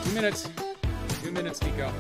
2 minutes. 2 minutes, Nico.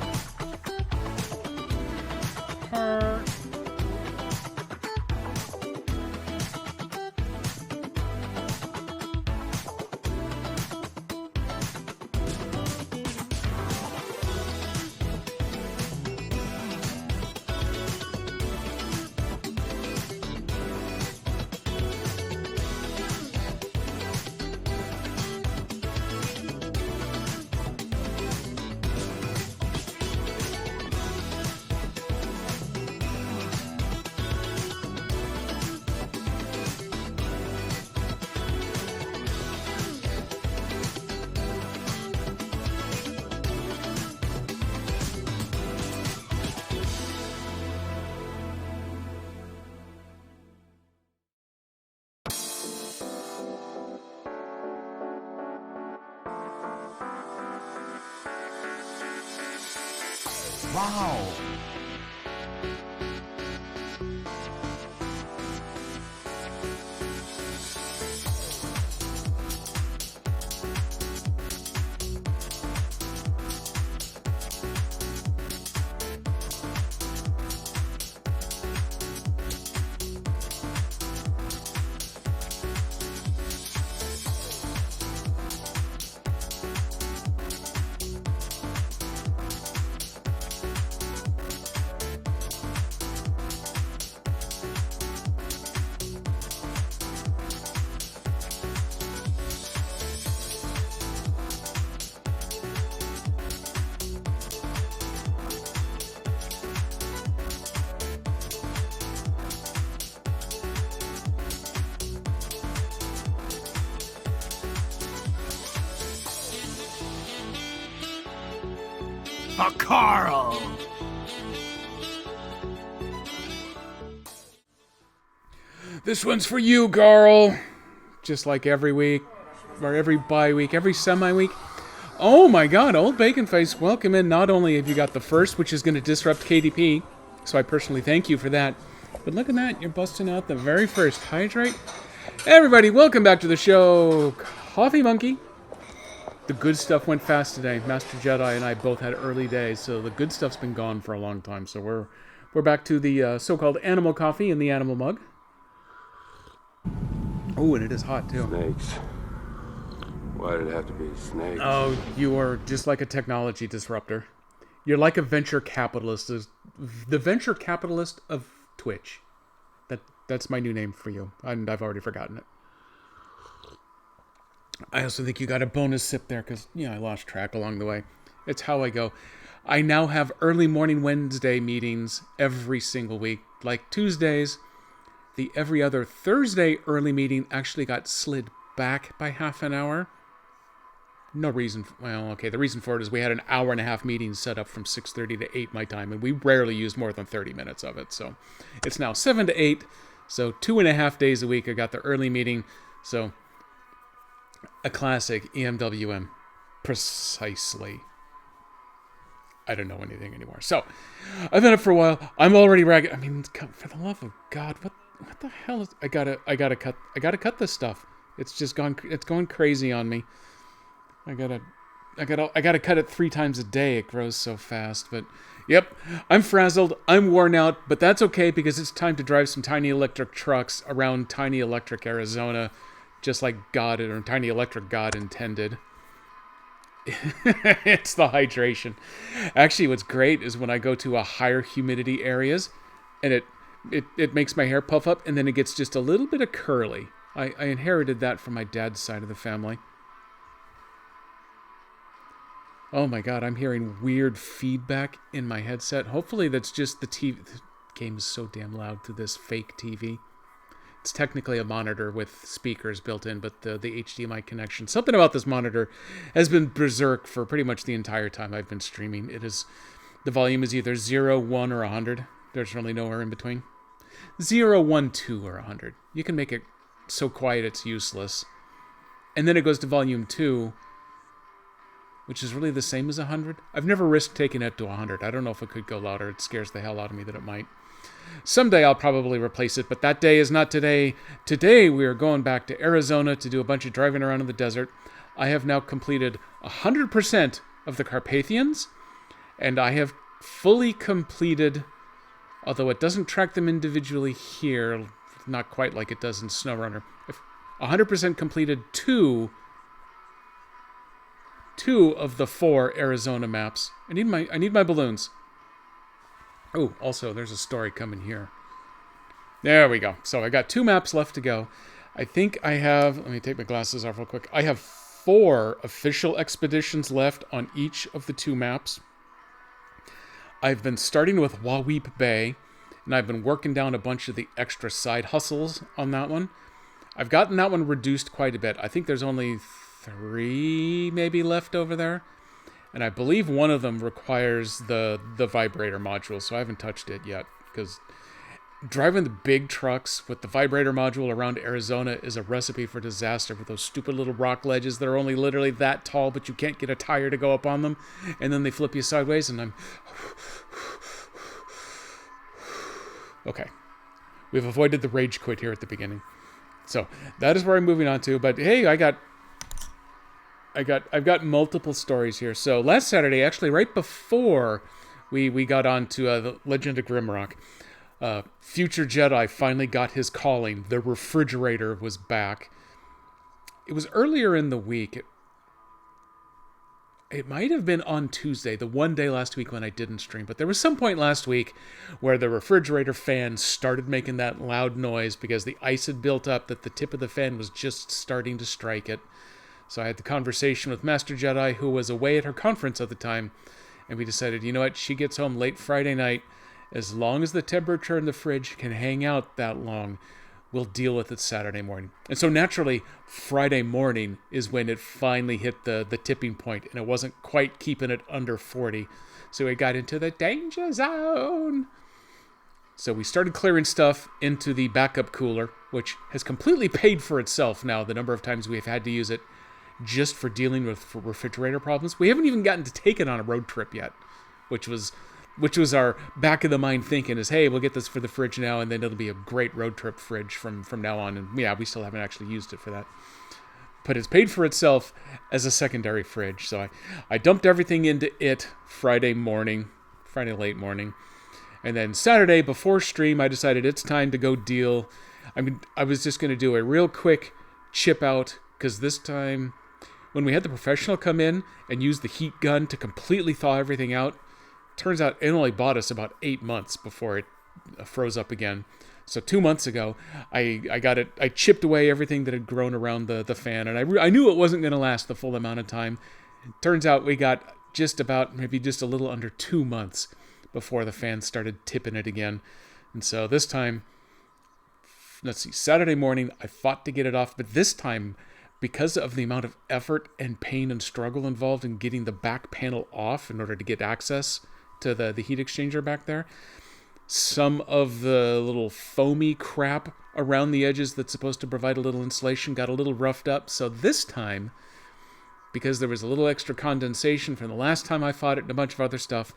Wow. For Carl! This one's for you, Carl. Just like every week, or every bi-week, every semi-week. Oh my god, Old Bacon Face, welcome in. Not only have you got the first, which is going to disrupt KDP, so I personally thank you for that, but look at that, you're busting out the very first Hydrate. Everybody, welcome back to the show. Coffee Monkey. The good stuff went fast today. Master Jedi and I both had early days, so the good stuff's been gone for a long time. So we're back to the so-called animal coffee in the animal mug. Oh, and it is hot too. Snakes. Why did it have to be snakes? Oh, you are just like a technology disruptor. You're like a venture capitalist. The venture capitalist of Twitch. That's my new name for you, and I've already forgotten it. I also think you got a bonus sip there because, I lost track along the way. It's how I go. I now have early morning Wednesday meetings every single week. Like Tuesdays, the every other Thursday early meeting actually got slid back by half an hour. No reason. The reason for it is we had an hour and a half meeting set up from 6:30 to 8 my time, and we rarely use more than 30 minutes of it. So it's now 7 to 8. So 2.5 days a week I got the early meeting. So a classic EMWM. Precisely. I don't know anything anymore. So, I've been up for a while. I'm already ragged. I mean, for the love of God, what the hell is... I gotta cut this stuff. It's just going crazy on me. I gotta cut it 3 times a day. It grows so fast. But, yep, I'm frazzled. I'm worn out. But that's okay because it's time to drive some tiny electric trucks around Tiny Electric, Arizona. Just like God, or Tiny Electric God intended. It's the hydration. Actually, what's great is when I go to a higher humidity areas, and it makes my hair puff up, and then it gets just a little bit of curly. I inherited that from my dad's side of the family. Oh my God, I'm hearing weird feedback in my headset. Hopefully that's just the TV. The game is so damn loud through this fake TV. It's technically a monitor with speakers built in, but the HDMI connection, something about this monitor has been berserk for pretty much the entire time I've been streaming. The volume is either 0, 1, or 100. There's really nowhere in between. 0, 1, 2, or 100. You can make it so quiet it's useless. And then it goes to volume 2, which is really the same as 100. I've never risked taking it to 100. I don't know if it could go louder. It scares the hell out of me that it might. Someday I'll probably replace it, but that day is not today. Today we are going back to Arizona to do a bunch of driving around in the desert. I have now completed 100% of the Carpathians, and I have fully completed, although it doesn't track them individually here, not quite like it does in SnowRunner. I've 100% completed two of the 4 Arizona maps. I need my balloons. Oh, also, there's a story coming here. There we go. So I got 2 maps left to go. I think I have... Let me take my glasses off real quick. I have 4 official expeditions left on each of the 2 maps. I've been starting with Waweep Bay, and I've been working down a bunch of the extra side hustles on that one. I've gotten that one reduced quite a bit. I think there's only 3 maybe left over there. And I believe one of them requires the vibrator module, so I haven't touched it yet. Because driving the big trucks with the vibrator module around Arizona is a recipe for disaster with those stupid little rock ledges that are only literally that tall, but you can't get a tire to go up on them. And then they flip you sideways, and I'm... Okay. We've avoided the rage quit here at the beginning. So, that is where I'm moving on to. But hey, I've got multiple stories here. So last Saturday, actually right before we got on to the Legend of Grimrock, Future Jedi finally got his calling. The refrigerator was back. It was earlier in the week. It might have been on Tuesday, the one day last week when I didn't stream. But there was some point last week where the refrigerator fan started making that loud noise because the ice had built up that the tip of the fan was just starting to strike it. So I had the conversation with Master Jedi, who was away at her conference at the time, and we decided, you know what, she gets home late Friday night. As long as the temperature in the fridge can hang out that long, we'll deal with it Saturday morning. And so naturally, Friday morning is when it finally hit the tipping point, and it wasn't quite keeping it under 40. So we got into the danger zone. So we started clearing stuff into the backup cooler, which has completely paid for itself now, the number of times we've had to use it just for dealing with refrigerator problems. We haven't even gotten to take it on a road trip yet, which was our back of the mind thinking is, hey, we'll get this for the fridge now, and then it'll be a great road trip fridge from now on. And yeah, we still haven't actually used it for that. But it's paid for itself as a secondary fridge. So I dumped everything into it Friday late morning. And then Saturday before stream, I decided it's time to go deal. I was just going to do a real quick chip out, because this time, when we had the professional come in and use the heat gun to completely thaw everything out, turns out it only bought us about 8 months before it froze up again. So 2 months ago, I chipped away everything that had grown around the fan, and I knew it wasn't going to last the full amount of time. Turns out we got just about, maybe just a little under 2 months before the fan started tipping it again. And so this time, let's see, Saturday morning, I fought to get it off, but this time, because of the amount of effort and pain and struggle involved in getting the back panel off in order to get access to the heat exchanger back there, some of the little foamy crap around the edges that's supposed to provide a little insulation got a little roughed up. So this time, because there was a little extra condensation from the last time I fought it and a bunch of other stuff,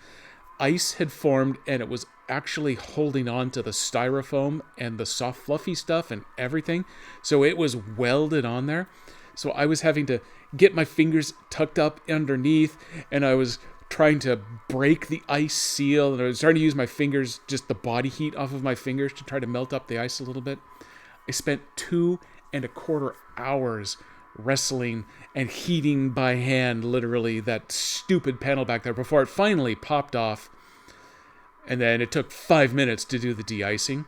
ice had formed, and it was actually holding on to the styrofoam and the soft fluffy stuff and everything. So it was welded on there. So I was having to get my fingers tucked up underneath, and I was trying to break the ice seal, and I was trying to use my fingers, just the body heat off of my fingers, to try to melt up the ice a little bit. I spent 2.25 hours wrestling and heating by hand, literally, that stupid panel back there before it finally popped off. And then it took 5 minutes to do the de-icing.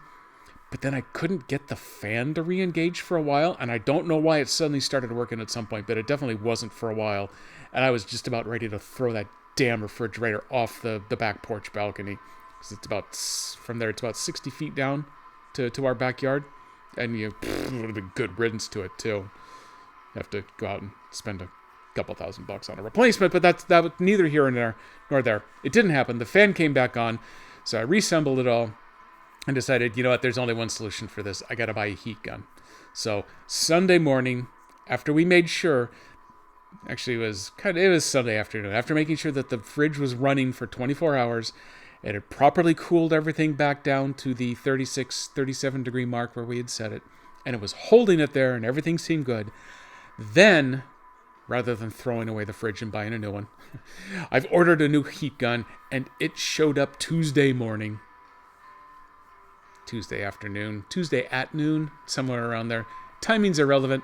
But then I couldn't get the fan to re-engage for a while, and I don't know why it suddenly started working at some point, but it definitely wasn't for a while. And I was just about ready to throw that damn refrigerator off the back porch balcony. Because it's about, from there, it's about 60 feet down to our backyard. And it would have been good riddance to it, too. You have to go out and spend a couple $1,000 on a replacement, but that was neither here nor there. It didn't happen. The fan came back on, so I reassembled it all and decided, you know what, there's only one solution for this. I got to buy a heat gun. So Sunday morning, after we made sure, actually it was Sunday afternoon, after making sure that the fridge was running for 24 hours, it had properly cooled everything back down to the 36, 37 degree mark where we had set it, and it was holding it there and everything seemed good. Then rather than throwing away the fridge and buying a new one. I've ordered a new heat gun, and it showed up Tuesday morning. Tuesday afternoon. Tuesday at noon, somewhere around there. Timing's irrelevant.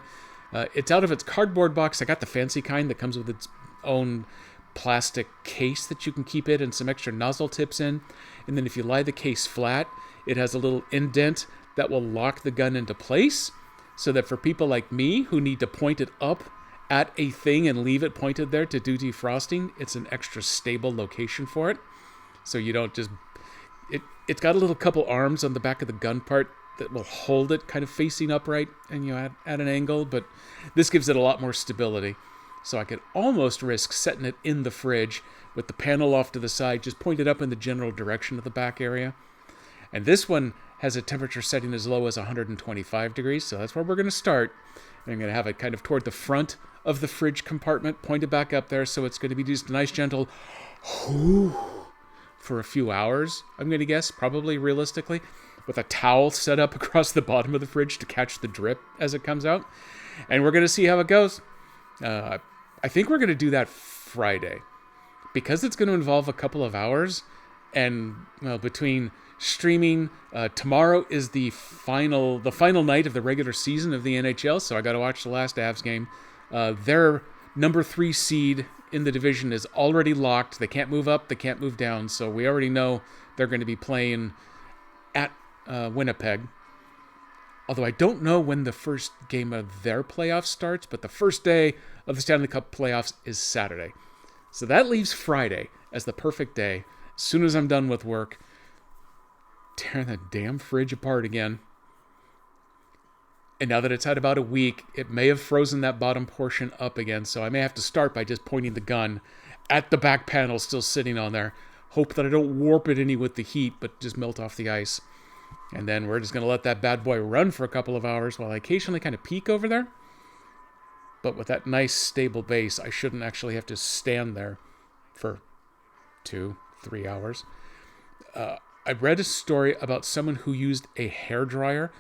It's out of its cardboard box. I got the fancy kind that comes with its own plastic case that you can keep it and some extra nozzle tips in. And then if you lie the case flat, it has a little indent that will lock the gun into place, so that for people like me who need to point it up at a thing and leave it pointed there to do defrosting, it's an extra stable location for it. So you don't just... It's got a little couple arms on the back of the gun part that will hold it kind of facing upright and at an angle, but this gives it a lot more stability. So I could almost risk setting it in the fridge with the panel off to the side, just pointed up in the general direction of the back area. And this one has a temperature setting as low as 125 degrees, so that's where we're going to start. And I'm going to have it kind of toward the front of the fridge compartment, pointed back up there, so it's going to be just a nice gentle for a few hours, I'm going to guess, probably realistically, with a towel set up across the bottom of the fridge to catch the drip as it comes out. And we're going to see how it goes. I think we're going to do that Friday, because it's going to involve a couple of hours, and between streaming, tomorrow is the final night of the regular season of the NHL, so I got to watch the last Avs game. Their number 3 seed in the division is already locked. They can't move up, they can't move down, so we already know they're going to be playing at Winnipeg. Although I don't know when the first game of their playoffs starts, but the first day of the Stanley Cup playoffs is Saturday. So that leaves Friday as the perfect day. As soon as I'm done with work, tearing the damn fridge apart again. And now that it's had about a week, it may have frozen that bottom portion up again, so I may have to start by just pointing the gun at the back panel still sitting on there. Hope that I don't warp it any with the heat, but just melt off the ice. And then we're just going to let that bad boy run for a couple of hours while I occasionally kind of peek over there. But with that nice stable base, I shouldn't actually have to stand there for 2-3 hours. I read a story about someone who used a hairdryer,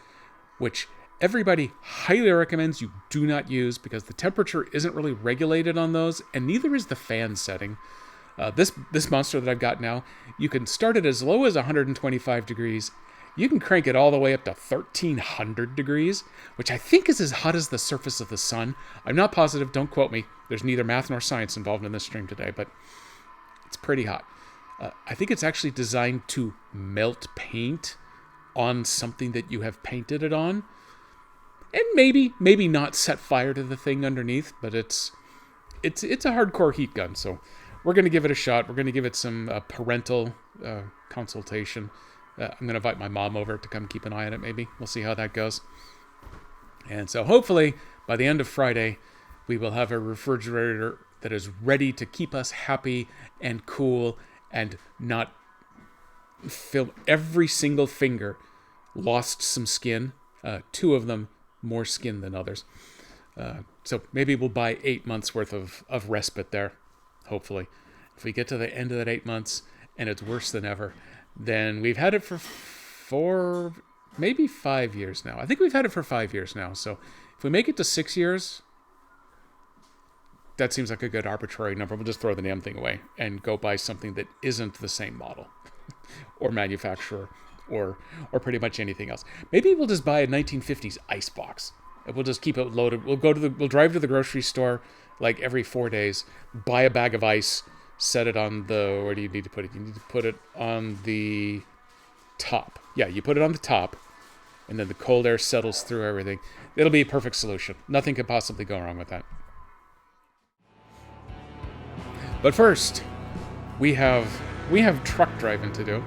which everybody highly recommends you do not use because the temperature isn't really regulated on those, and neither is the fan setting. This monster that I've got now, you can start it as low as 125 degrees. You can crank it all the way up to 1,300 degrees, which I think is as hot as the surface of the sun. I'm not positive, don't quote me. There's neither math nor science involved in this stream today, but it's pretty hot. I think it's actually designed to melt paint on something that you have painted it on. And maybe not set fire to the thing underneath, but it's a hardcore heat gun, so we're going to give it a shot. We're going to give it some parental consultation. I'm going to invite my mom over to come keep an eye on it, maybe. We'll see how that goes. And so hopefully, by the end of Friday, we will have a refrigerator that is ready to keep us happy and cool and not feel every single finger lost some skin. 2 of them more skin than others. So maybe we'll buy 8 months worth of respite there, hopefully. If we get to the end of that 8 months and it's worse than ever, then we've had it for 4, maybe 5 years now. I think we've had it for 5 years now. So if we make it to 6 years, that seems like a good arbitrary number. We'll just throw the damn thing away and go buy something that isn't the same model or manufacturer or pretty much anything else. Maybe we'll just buy a 1950s icebox. And we'll just keep it loaded. We'll drive to the grocery store like every 4 days, buy a bag of ice, set it on the, where do you need to put it? You need to put it on the top. Yeah, you put it on the top, and then the cold air settles through everything. It'll be a perfect solution. Nothing could possibly go wrong with that. But first, we have truck driving to do.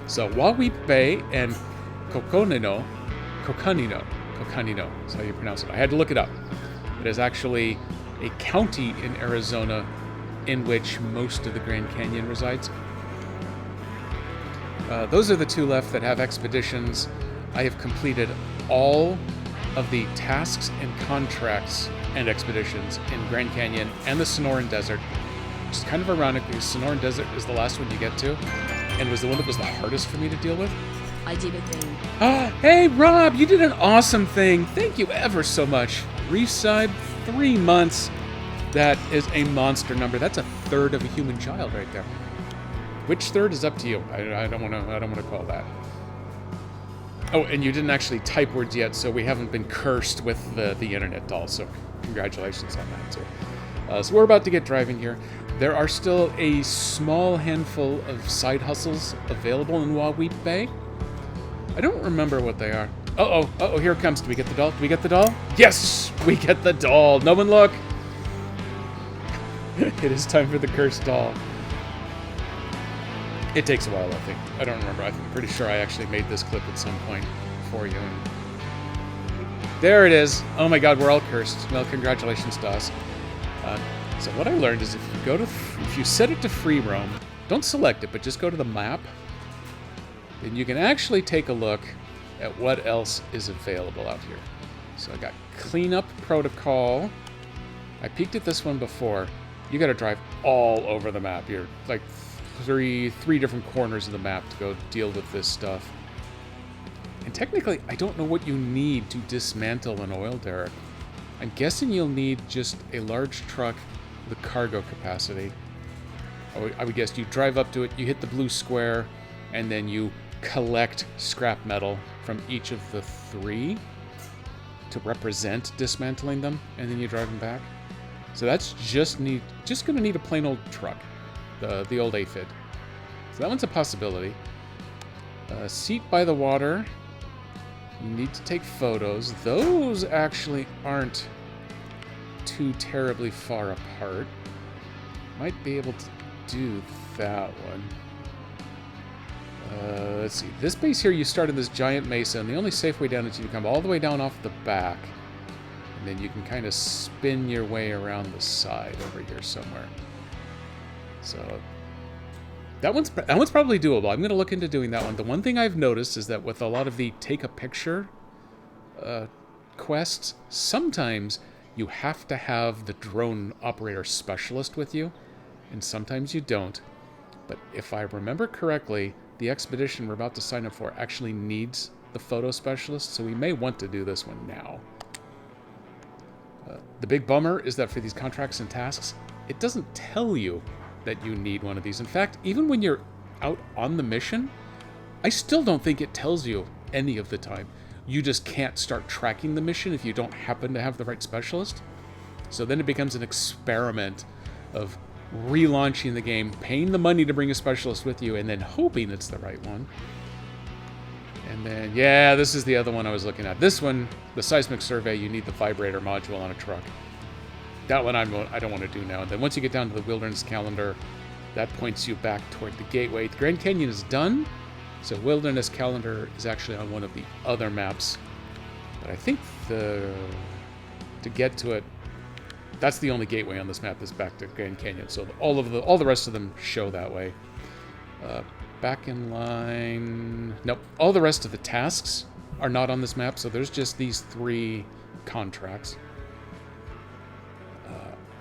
So Wawipe and Coconino is how you pronounce it. I had to look it up. It is actually a county in Arizona in which most of the Grand Canyon resides. Those are the 2 left that have expeditions. I have completed all of the tasks and contracts and expeditions in Grand Canyon and the Sonoran Desert. Which is kind of ironic because Sonoran Desert is the last one you get to, and was the one that was the hardest for me to deal with. I did a thing. Hey Rob, you did an awesome thing. Thank you ever so much. Reefside, 3 months. That is a monster number. That's a third of a human child right there. Which third is up to you. I don't want to call that. Oh, and you didn't actually type words yet, so we haven't been cursed with the internet doll. So congratulations on that too. So we're about to get driving here. There are still a small handful of side hustles available in Wawweep Bay. I don't remember what they are. Uh-oh, here it comes. Do we get the doll? Do we get the doll? Yes, we get the doll. No one look. It is time for the cursed doll. It takes a while, I think. I don't remember. I'm pretty sure I actually made this clip at some point for you. And there it is. Oh my god, we're all cursed. Well, congratulations to us. So what I learned is if you set it to free roam, don't select it, but just go to the map, then you can actually take a look at what else is available out here. So I got cleanup protocol. I peeked at this one before. You got to drive all over the map. You're like three different corners of the map to go deal with this stuff. And technically, I don't know what you need to dismantle an oil derrick. I'm guessing you'll need just a large truck with cargo capacity. I would guess you drive up to it, you hit the blue square, and then you collect scrap metal from each of the three to represent dismantling them, and then you drive them back. So that's just going to need a plain old truck, the old aphid. So that one's a possibility. Seat by the water. You need to take photos. Those actually aren't too terribly far apart. Might be able to do that one. Let's see. This base here, you start in this giant mesa, and the only safe way down is you come all the way down off the back. And then you can kind of spin your way around the side over here somewhere. So that one's probably doable. I'm going to look into doing that one. The one thing I've noticed is that with a lot of the take a picture quests, sometimes you have to have the drone operator specialist with you, and sometimes you don't. But if I remember correctly, the expedition we're about to sign up for actually needs the photo specialist, so we may want to do this one now. The big bummer is that for these contracts and tasks, it doesn't tell you that you need one of these. In fact, even when you're out on the mission, I still don't think it tells you any of the time. You just can't start tracking the mission if you don't happen to have the right specialist. So then it becomes an experiment of relaunching the game, paying the money to bring a specialist with you, and then hoping it's the right one. And then, yeah, this is the other one I was looking at. This one, the seismic survey, you need the vibrator module on a truck. That one I don't want to do now. And then once you get down to the wilderness calendar, that points you back toward the gateway. The Grand Canyon is done, so wilderness calendar is actually on one of the other maps. But I think to get to it, that's the only gateway on this map is back to Grand Canyon. So all the rest of them show that way. Back in line. Nope. All the rest of the tasks are not on this map, so there's just these 3 contracts.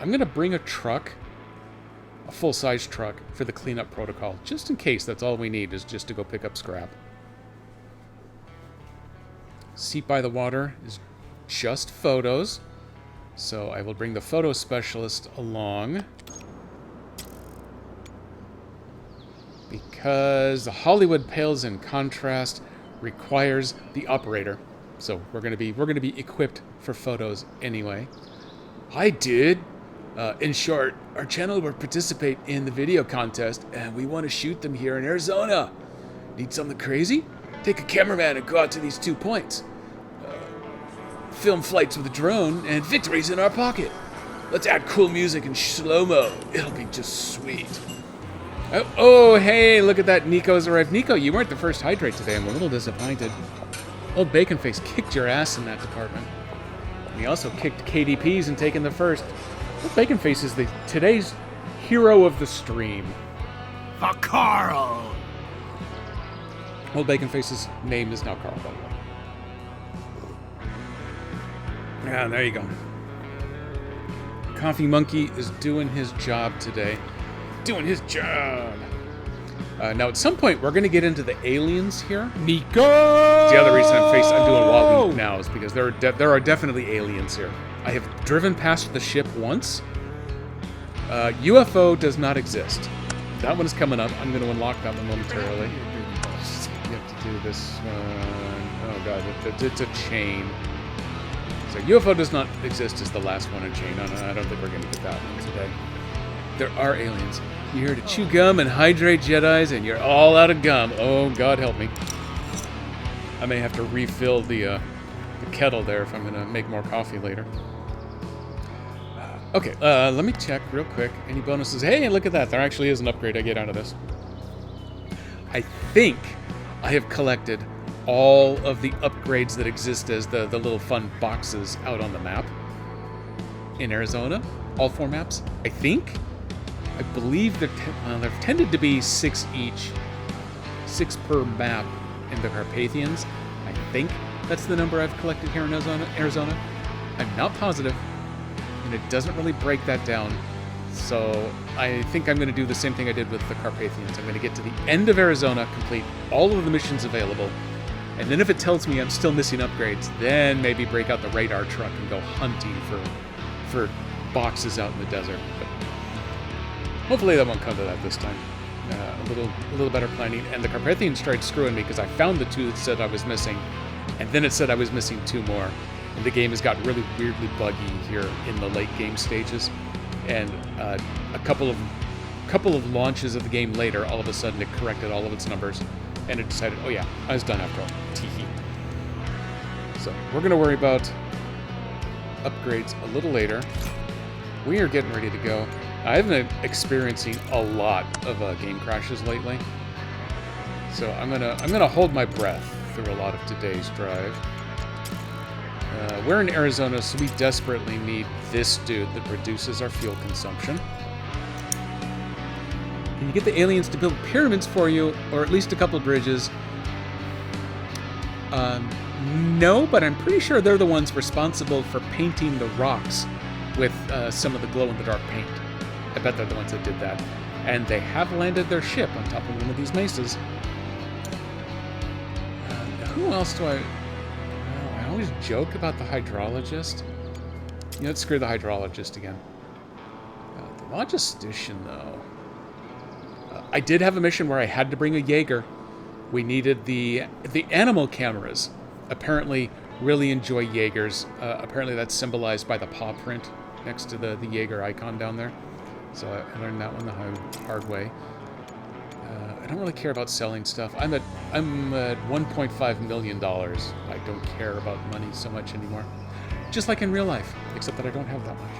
I'm going to bring a truck, a full-size truck, for the cleanup protocol, just in case. That's all we need, is just to go pick up scrap. Seat by the water is just photos, so I will bring the photo specialist along. Because the Hollywood Pales in Contrast requires the operator. So we're gonna be equipped for photos anyway. Hi, dude. In short, our channel will participate in the video contest, and we want to shoot them here in Arizona. Need something crazy? Take a cameraman and go out to these 2 points. Film flights with a drone, and victory's in our pocket. Let's add cool music and slow-mo. It'll be just sweet. Oh, hey, look at that. Nico's arrived. Nico, you weren't the first hydrate today. I'm a little disappointed. Old Baconface kicked your ass in that department. And he also kicked KDPs and taken the first. Old Baconface is today's hero of the stream. For Carl! Old Baconface's name is now Carl, by the way. Yeah, there you go. Coffee Monkey is doing his job today. Doing his job. Now, at some point, we're going to get into the aliens here. Nico! The other reason I'm doing Wawweep now is because there are definitely aliens here. I have driven past the ship once, UFO does not exist. That one is coming up. I'm going to unlock that one momentarily. You have to do this one. Oh god, it's a chain. So UFO does not exist is the last one in chain. I don't think we're going to get that one today. There are aliens. You're here to chew gum and hydrate Jedis, and you're all out of gum. Oh, God help me. I may have to refill the kettle there if I'm going to make more coffee later. Okay, let me check real quick. Any bonuses? Hey, look at that. There actually is an upgrade I get out of this. I think I have collected all of the upgrades that exist as the little fun boxes out on the map in Arizona. All 4 maps, I think. I believe there tended to be 6 each, 6 per map in the Carpathians. I think that's the number I've collected here in Arizona. I'm not positive, and it doesn't really break that down. So I think I'm going to do the same thing I did with the Carpathians. I'm going to get to the end of Arizona, complete all of the missions available, and then if it tells me I'm still missing upgrades, then maybe break out the radar truck and go hunting for boxes out in the desert. But hopefully that won't come to that this time. A little better planning. And the Carpathians tried screwing me because I found the 2 that said I was missing, and then it said I was missing 2 more. And the game has got really weirdly buggy here in the late game stages. And a couple of launches of the game later, all of a sudden it corrected all of its numbers, and it decided, oh yeah, I was done after all. Teehee. So we're gonna worry about upgrades a little later. We are getting ready to go. I've been experiencing a lot of game crashes lately, so I'm gonna hold my breath through a lot of today's drive. We're in Arizona, so we desperately need this dude that reduces our fuel consumption. Can you get the aliens to build pyramids for you, or at least a couple bridges? No, but I'm pretty sure they're the ones responsible for painting the rocks with some of the glow-in-the-dark paint. I bet they're the ones that did that. And they have landed their ship on top of one of these mesas. Who else do I always joke about the hydrologist. You know, screw the hydrologist again. The logistician, though. I did have a mission where I had to bring a Jaeger. We needed the animal cameras. Apparently, really enjoy Jaegers. Apparently, that's symbolized by the paw print next to the Jaeger icon down there. So I learned that one the hard way. I don't really care about selling stuff. I'm at $1.5 million. I don't care about money so much anymore. Just like in real life, except that I don't have that much.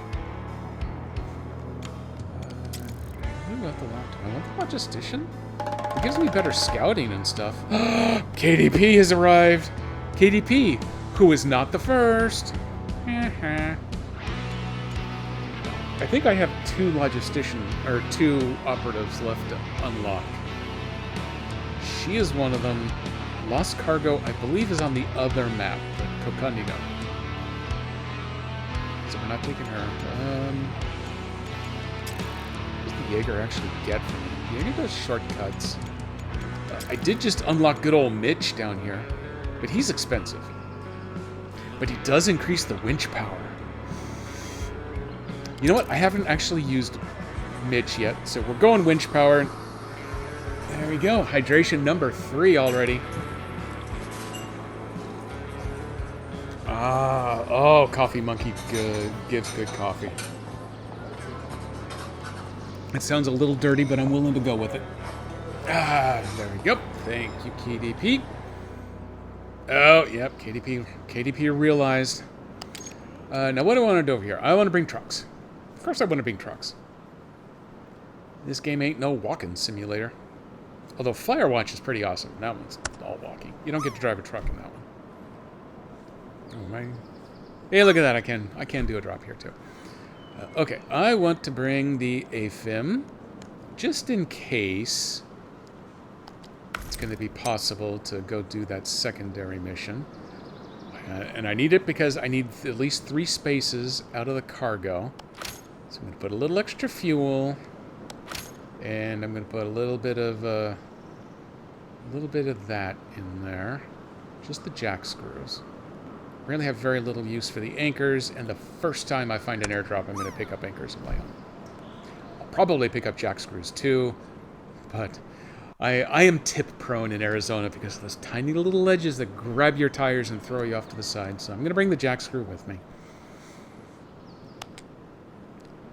Who got the laptop? I want the logistician. It gives me better scouting and stuff. KDP has arrived. KDP, who is not the first. I think I have 2 operatives left to unlock. She is one of them. Lost Cargo, I believe, is on the other map, the Cocundigo. So we're not taking her. What does the Jaeger actually get from me? The Jaeger does shortcuts. I did just unlock good old Mitch down here, but he's expensive. But he does increase the winch power. You know what? I haven't actually used Mitch yet, so we're going winch power. There we go. Hydration number 3 already. Oh, Coffee Monkey gives good coffee. It sounds a little dirty, but I'm willing to go with it. There we go. Thank you, KDP. Oh, yep, KDP realized. Now, what do I want to do over here? I want to bring trucks. Of course I want to bring trucks. This game ain't no walking simulator. Although Firewatch is pretty awesome. That one's all walking. You don't get to drive a truck in that one. Oh, my. Hey, look at that. I can do a drop here, too. Okay, I want to bring the AFIM just in case it's going to be possible to go do that secondary mission. And I need it because I need at least 3 spaces out of the cargo. So I'm going to put a little extra fuel, and I'm going to put a little bit of that in there, just the jack screws. Really have very little use for the anchors, and the first time I find an airdrop, I'm going to pick up anchors of my own. probably pick up jack screws too, but I am tip prone in Arizona because of those tiny little ledges that grab your tires and throw you off to the side. So I'm going to bring the jack screw with me.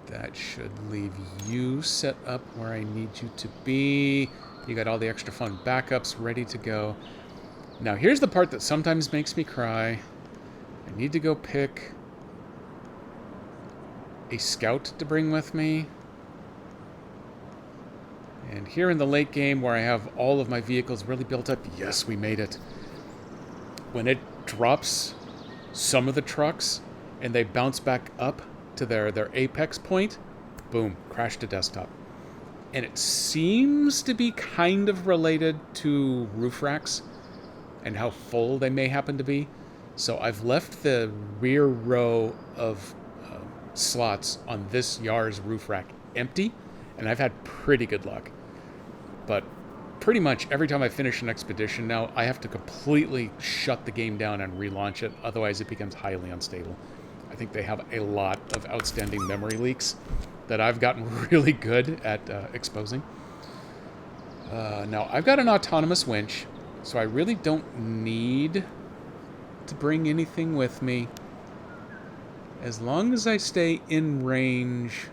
That should leave you set up where I need you to be. You got all the extra fun backups ready to go. Now here's the part that sometimes makes me cry. I need to go pick a scout to bring with me. And here in the late game where I have all of my vehicles really built up, yes, we made it. When it drops some of the trucks and they bounce back up to their apex point, boom, crash to desktop. And it seems to be kind of related to roof racks and how full they may happen to be. So I've left the rear row of slots on this Yars roof rack empty, and I've had pretty good luck. But pretty much every time I finish an expedition now, I have to completely shut the game down and relaunch it. Otherwise, it becomes highly unstable. I think they have a lot of outstanding memory leaks that I've gotten really good at exposing. Now, I've got an autonomous winch, so I really don't need to bring anything with me. As long as I stay in range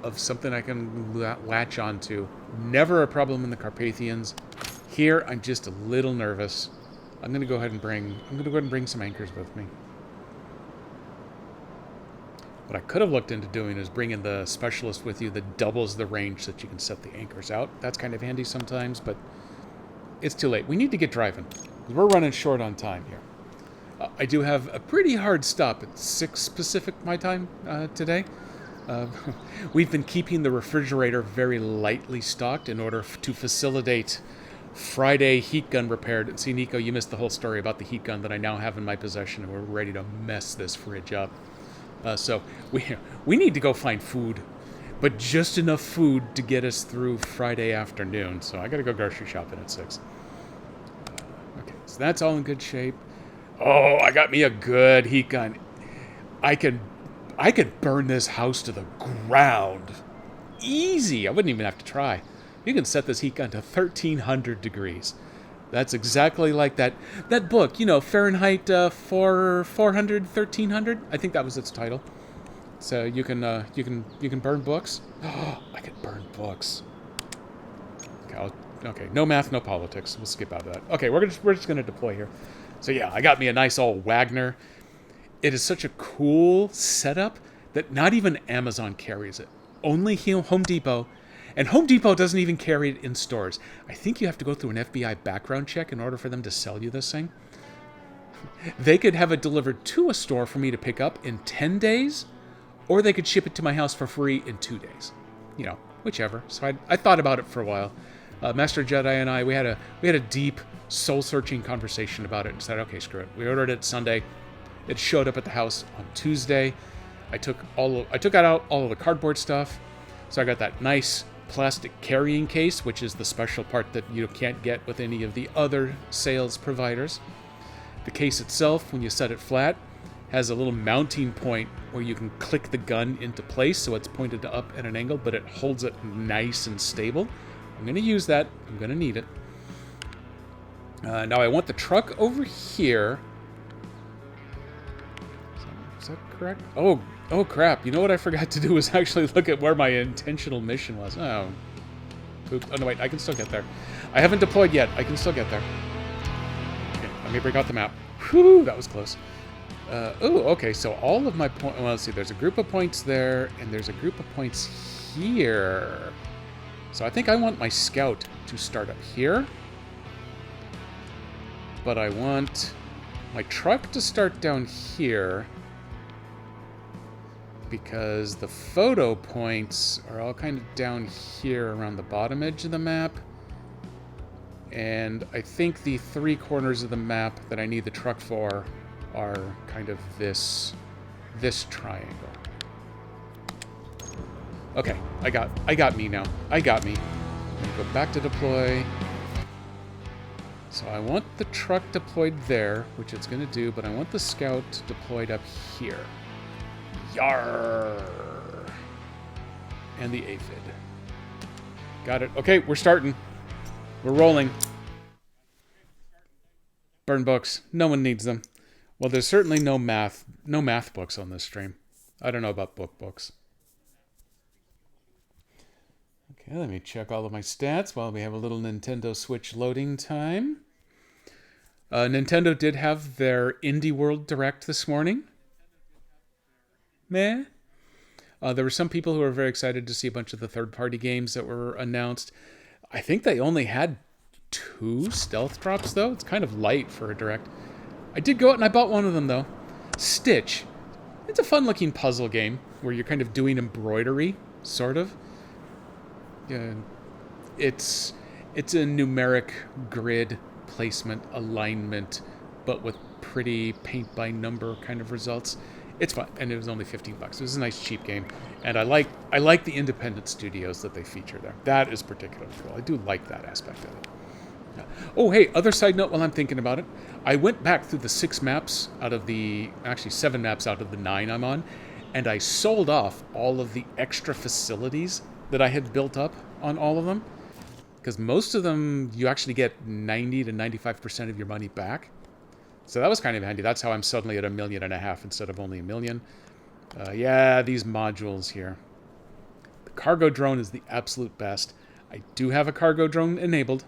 of something I can latch onto. Never a problem in the Carpathians. Here, I'm just a little nervous. I'm gonna go ahead and bring some anchors with me. What I could have looked into doing is bringing the specialist with you that doubles the range so that you can set the anchors out. That's kind of handy sometimes, but it's too late. We need to get driving. We're running short on time here. I do have a pretty hard stop at 6 Pacific my time today. We've been keeping the refrigerator very lightly stocked in order to facilitate Friday heat gun repair. See, Nico, you missed the whole story about the heat gun that I now have in my possession, and we're ready to mess this fridge up. So we need to go find food, but just enough food to get us through Friday afternoon. So I got to go grocery shopping at 6. Okay, so that's all in good shape. Oh, I got me a good heat gun. I could burn this house to the ground. Easy. I wouldn't even have to try. You can set this heat gun to 1,300 degrees. That's exactly like that book, you know, Fahrenheit 400, 1,300. I think that was its title. So you can burn books. Oh, I could burn books. Okay, no math, no politics. We'll skip out of that. Okay, we're just gonna deploy here. So yeah, I got me a nice old Wagner. It is such a cool setup that not even Amazon carries it. Only Home Depot. And Home Depot doesn't even carry it in stores. I think you have to go through an FBI background check in order for them to sell you this thing. They could have it delivered to a store for me to pick up in 10 days, or they could ship it to my house for free in 2 days. You know, whichever. So I thought about it for a while. Master Jedi and I, we had a deep, soul-searching conversation about it and said, okay, screw it. We ordered it Sunday. It showed up at the house on Tuesday. I took out all of the cardboard stuff. So I got that nice plastic carrying case, which is the special part that you can't get with any of the other sales providers. The case itself, when you set it flat, has a little mounting point where you can click the gun into place so it's pointed up at an angle, but it holds it nice and stable. I'm going to use that. I'm going to need it. Now I want the truck over here. Is that correct? Oh crap. You know what I forgot to do was actually look at where my intentional mission was. Oh. Oops. Oh, no, wait. I can still get there. I haven't deployed yet. I can still get there. Okay, let me break out the map. Whew, that was close. Okay. So all of my points... Well, let's see. There's a group of points there, and there's a group of points here. So I think I want my scout to start up here. But I want my truck to start down here, because the photo points are all kind of down here around the bottom edge of the map. And I think the 3 corners of the map that I need the truck for are kind of this triangle. Okay, I got me now. I got me. Go back to deploy. So I want the truck deployed there, which it's going to do, but I want the scout deployed up here. Yarr! and the aphid. Got it. Okay, we're starting. We're rolling. Burn books. No one needs them. Well, there's certainly no math books on this stream. I don't know about books. Okay, let me check all of my stats while we have a little Nintendo Switch loading time. Nintendo did have their Indie World Direct this morning. Meh. There were some people who were very excited to see a bunch of the third-party games that were announced. I think they only had 2 stealth drops, though. It's kind of light for a Direct. I did go out and I bought one of them, though. Stitch. It's a fun-looking puzzle game where you're kind of doing embroidery, sort of. Yeah, it's a numeric grid placement alignment, but with pretty paint-by-number kind of results. It's fun, and it was only $15. It was a nice, cheap game, and I like the independent studios that they feature there. That is particularly cool. I do like that aspect of it. Yeah. Oh, hey, other side note while I'm thinking about it. I went back through the 7 maps out of the 9 I'm on, and I sold off all of the extra facilities that I had built up on all of them. Because most of them, you actually get 90 to 95% of your money back. So that was kind of handy. That's how I'm suddenly at $1.5 million instead of only $1 million. Yeah, these modules here. The cargo drone is the absolute best. I do have a cargo drone enabled.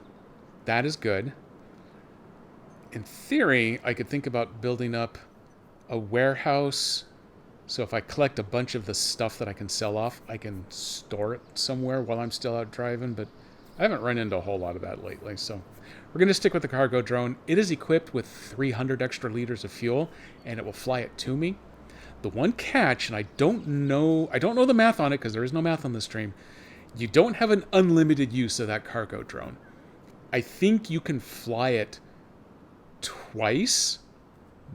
That is good. In theory, I could think about building up a warehouse. So if I collect a bunch of the stuff that I can sell off, I can store it somewhere while I'm still out driving. But I haven't run into a whole lot of that lately, so we're going to stick with the cargo drone. It is equipped with 300 extra liters of fuel, and it will fly it to me. The one catch, and I don't know the math on it because there is no math on the stream, you don't have an unlimited use of that cargo drone. I think you can fly it twice,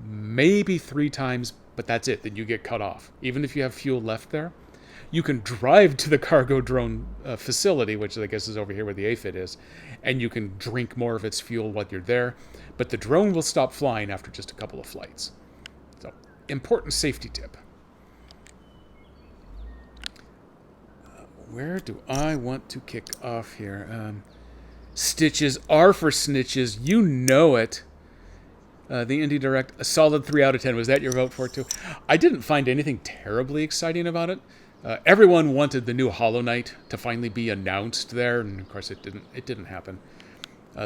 maybe 3 times, but that's it. Then you get cut off, even if you have fuel left there. You can drive to the cargo drone facility, which I guess is over here where the aphid is, and you can drink more of its fuel while you're there. But the drone will stop flying after just a couple of flights. So, important safety tip. Where do I want to kick off here? Stitches are for snitches. You know it. The Indie Direct, a solid 3 out of 10. Was that your vote for it, too? I didn't find anything terribly exciting about it. Everyone wanted the new Hollow Knight to finally be announced there, and of course it didn't happen.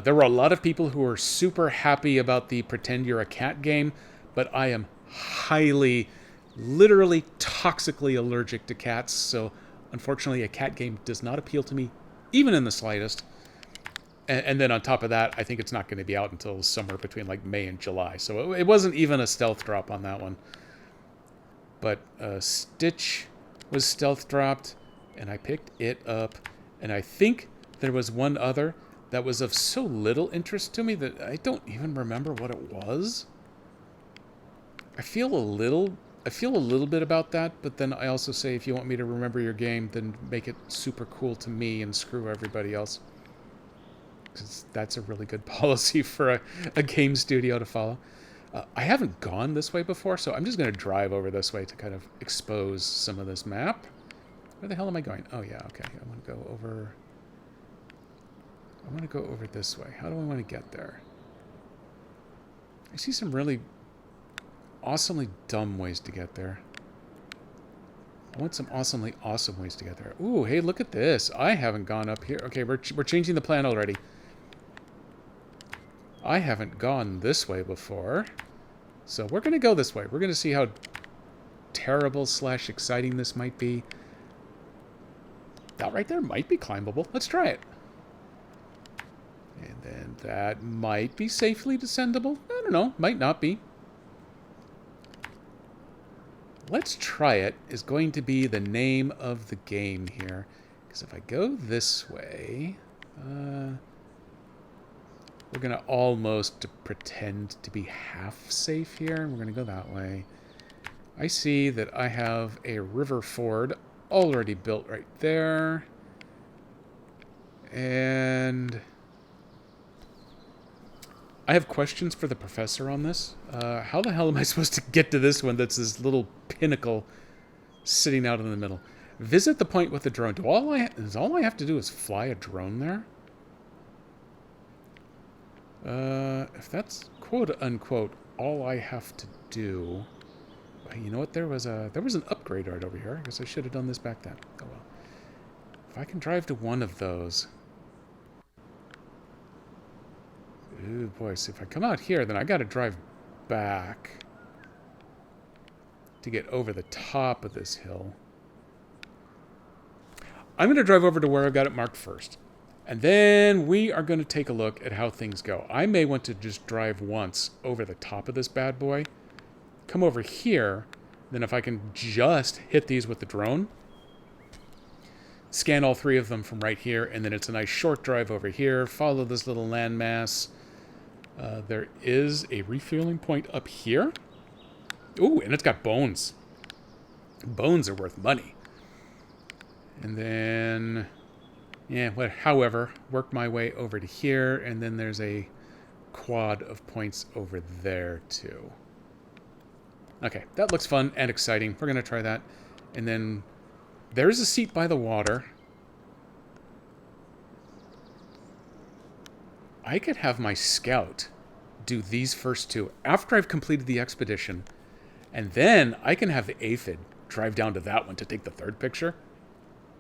There were a lot of people who were super happy about the Pretend You're a Cat game, but I am highly, literally toxically allergic to cats, so unfortunately a cat game does not appeal to me, even in the slightest. And then on top of that, I think it's not going to be out until somewhere between like May and July, so it wasn't even a stealth drop on that one. But Stitch was stealth dropped, and I picked it up, and I think there was one other that was of so little interest to me that I don't even remember what it was. I feel a little bit about that, but then I also say if you want me to remember your game, then make it super cool to me and screw everybody else. Because that's a really good policy for a game studio to follow. I haven't gone this way before, so I'm just going to drive over this way to kind of expose some of this map. Where the hell am I going? Oh, yeah, okay. I want to go over this way. How do I want to get there? I see some really awesomely dumb ways to get there. I want some awesomely awesome ways to get there. Ooh, hey, look at this. I haven't gone up here. Okay, we're changing the plan already. I haven't gone this way before. So we're going to go this way. We're going to see how terrible / exciting this might be. That right there might be climbable. Let's try it. And then that might be safely descendable. I don't know. Might not be. Let's try it is going to be the name of the game here. Because if I go this way... we're going to almost pretend to be half safe here. We're going to go that way. I see that I have a river ford already built right there. And I have questions for the professor on this. How the hell am I supposed to get to this one that's this little pinnacle sitting out in the middle? Visit the point with the drone. Does all I have to do is fly a drone there? If that's quote unquote all I have to do, you know what? There was an upgrade right over here. I guess I should have done this back then. Oh well. If I can drive to one of those. Ooh boy, so if I come out here, then I gotta drive back to get over the top of this hill. I'm gonna drive over to where I've got it marked first. And then we are going to take a look at how things go. I may want to just drive once over the top of this bad boy. Come over here. Then if I can just hit these with the drone. Scan all three of them from right here. And then it's a nice short drive over here. Follow this little landmass. There is a refueling point up here. Ooh, and it's got bones. Bones are worth money. And then... yeah, however, work my way over to here, and then there's a quad of points over there, too. Okay, that looks fun and exciting. We're going to try that. And then there's a seat by the water. I could have my scout do these first two after I've completed the expedition, and then I can have the aphid drive down to that one to take the third picture,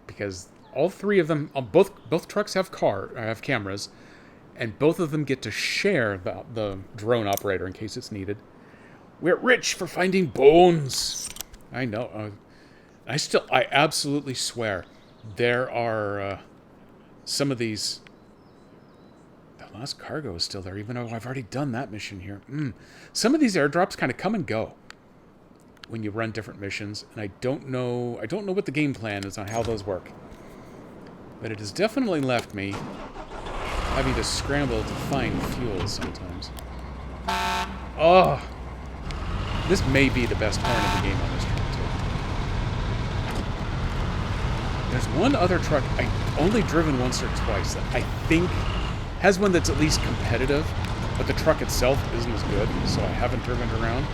because... all three of them, both trucks have cameras, and both of them get to share the drone operator in case it's needed. We're rich for finding bones. I know. I absolutely swear there are some of these. The last cargo is still there, even though I've already done that mission here. Some of these airdrops kind of come and go when you run different missions, and I don't know what the game plan is on how those work. But it has definitely left me having to scramble to find fuel sometimes. Oh! This may be the best horn in the game on this truck, too. There's one other truck I've only driven once or twice that I think has one that's at least competitive, but the truck itself isn't as good, so I haven't driven it around.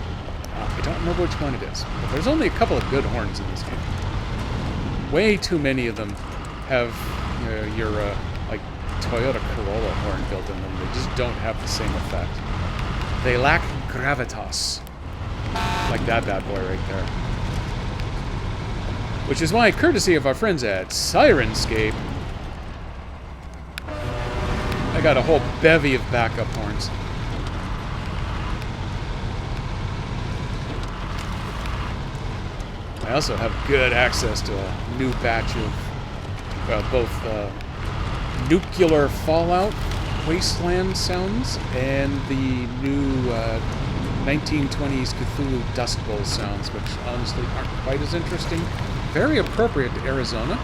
I don't remember which one it is, but there's only a couple of good horns in this game. Way too many of them have your like Toyota Corolla horn built in them. They just don't have the same effect. They lack gravitas, like that bad boy right there. Which is why, courtesy of our friends at Sirenscape, I got a whole bevy of backup horns. I also have good access to a new batch of both nuclear fallout wasteland sounds and the new 1920s Cthulhu Dust Bowl sounds, which honestly aren't quite as interesting. Very appropriate to Arizona,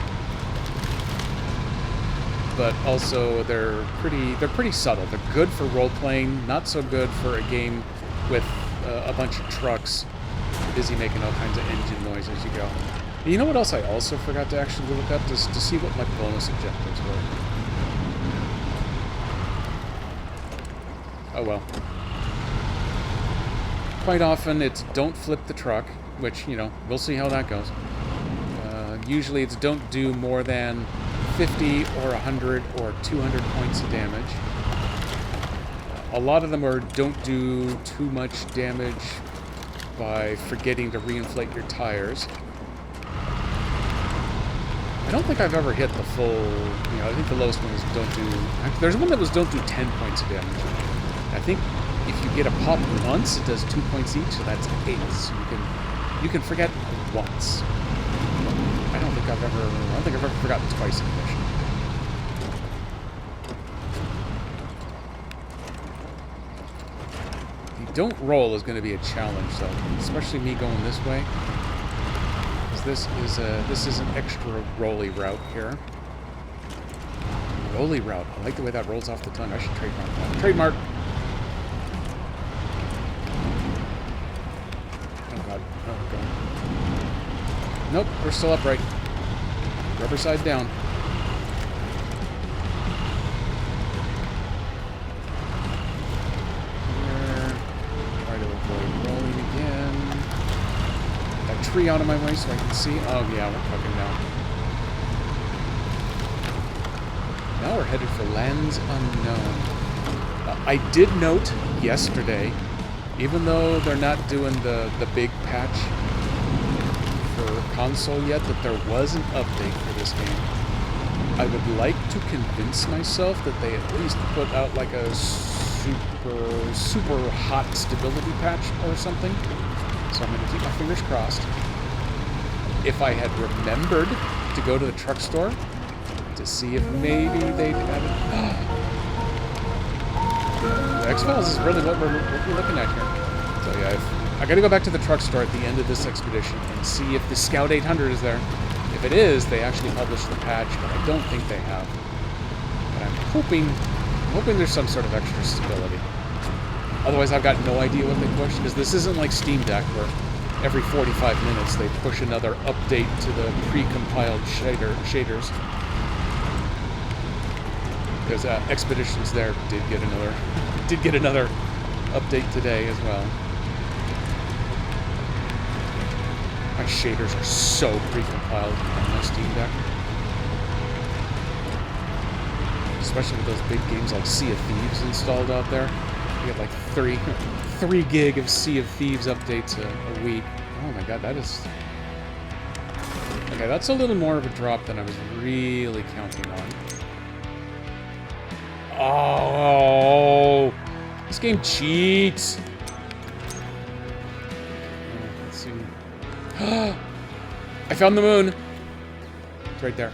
but also they're pretty subtle. They're good for role playing, not so good for a game with a bunch of trucks busy making all kinds of engine noise as you go. You know what else I also forgot to actually look up to see what my bonus objectives were. Oh well. Quite often it's don't flip the truck, which, you know, we'll see how that goes. Usually it's don't do more than 50 or 100 or 200 points of damage. A lot of them are don't do too much damage by forgetting to reinflate your tires. I don't think I've ever hit the full, you know, I think the lowest one is don't do, there's one that was don't do 10 points of damage. I think if you get a pop once, it does 2 points each, so that's 8. So you can forget once. I don't think I've ever forgotten twice in a mission. The don't roll is going to be a challenge, though, especially me going this way. This is an extra rolly route here. Rolly route. I like the way that rolls off the tongue. I should trademark that. Trademark! Oh god. Oh god. Nope, we're still upright. Rubber side down. Here. Try to avoid rolling again. That tree out of my way so I can see. Oh, yeah, we're cooking now. Now we're headed for lands unknown. I did note yesterday, even though they're not doing the big patch for console yet, that there was an update for this game. I would like to convince myself that they at least put out like a super hot stability patch or something. So I'm going to keep my fingers crossed. If I had remembered to go to the truck store to see if maybe they'd have it. The X-Files is really what we're looking at here. So yeah, I got to go back to the truck store at the end of this expedition and see if the Scout 800 is there. If it is, they actually published the patch, but I don't think they have. But I'm hoping there's some sort of extra stability. Otherwise, I've got no idea what they pushed, because this isn't like Steam Deck, where every 45 minutes they push another update to the pre-compiled shaders. Because Expeditions there did get another update today as well. My shaders are so pre-compiled on my Steam Deck. Especially with those big games like Sea of Thieves installed out there. You get like 3 gig of Sea of Thieves updates a week. Oh my god, that is... Okay, that's a little more of a drop than I was really counting on. Oh! This game cheats! Let's see. I found the moon! It's right there.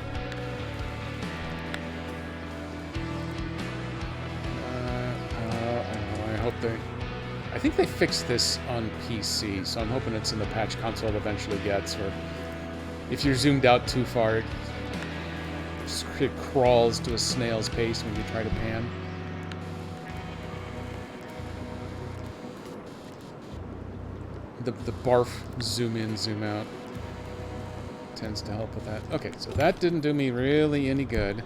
I think they fixed this on PC, so I'm hoping it's in the patch console it eventually gets, or if you're zoomed out too far, it crawls to a snail's pace when you try to pan. The barf zoom in, zoom out tends to help with that. Okay, so that didn't do me really any good.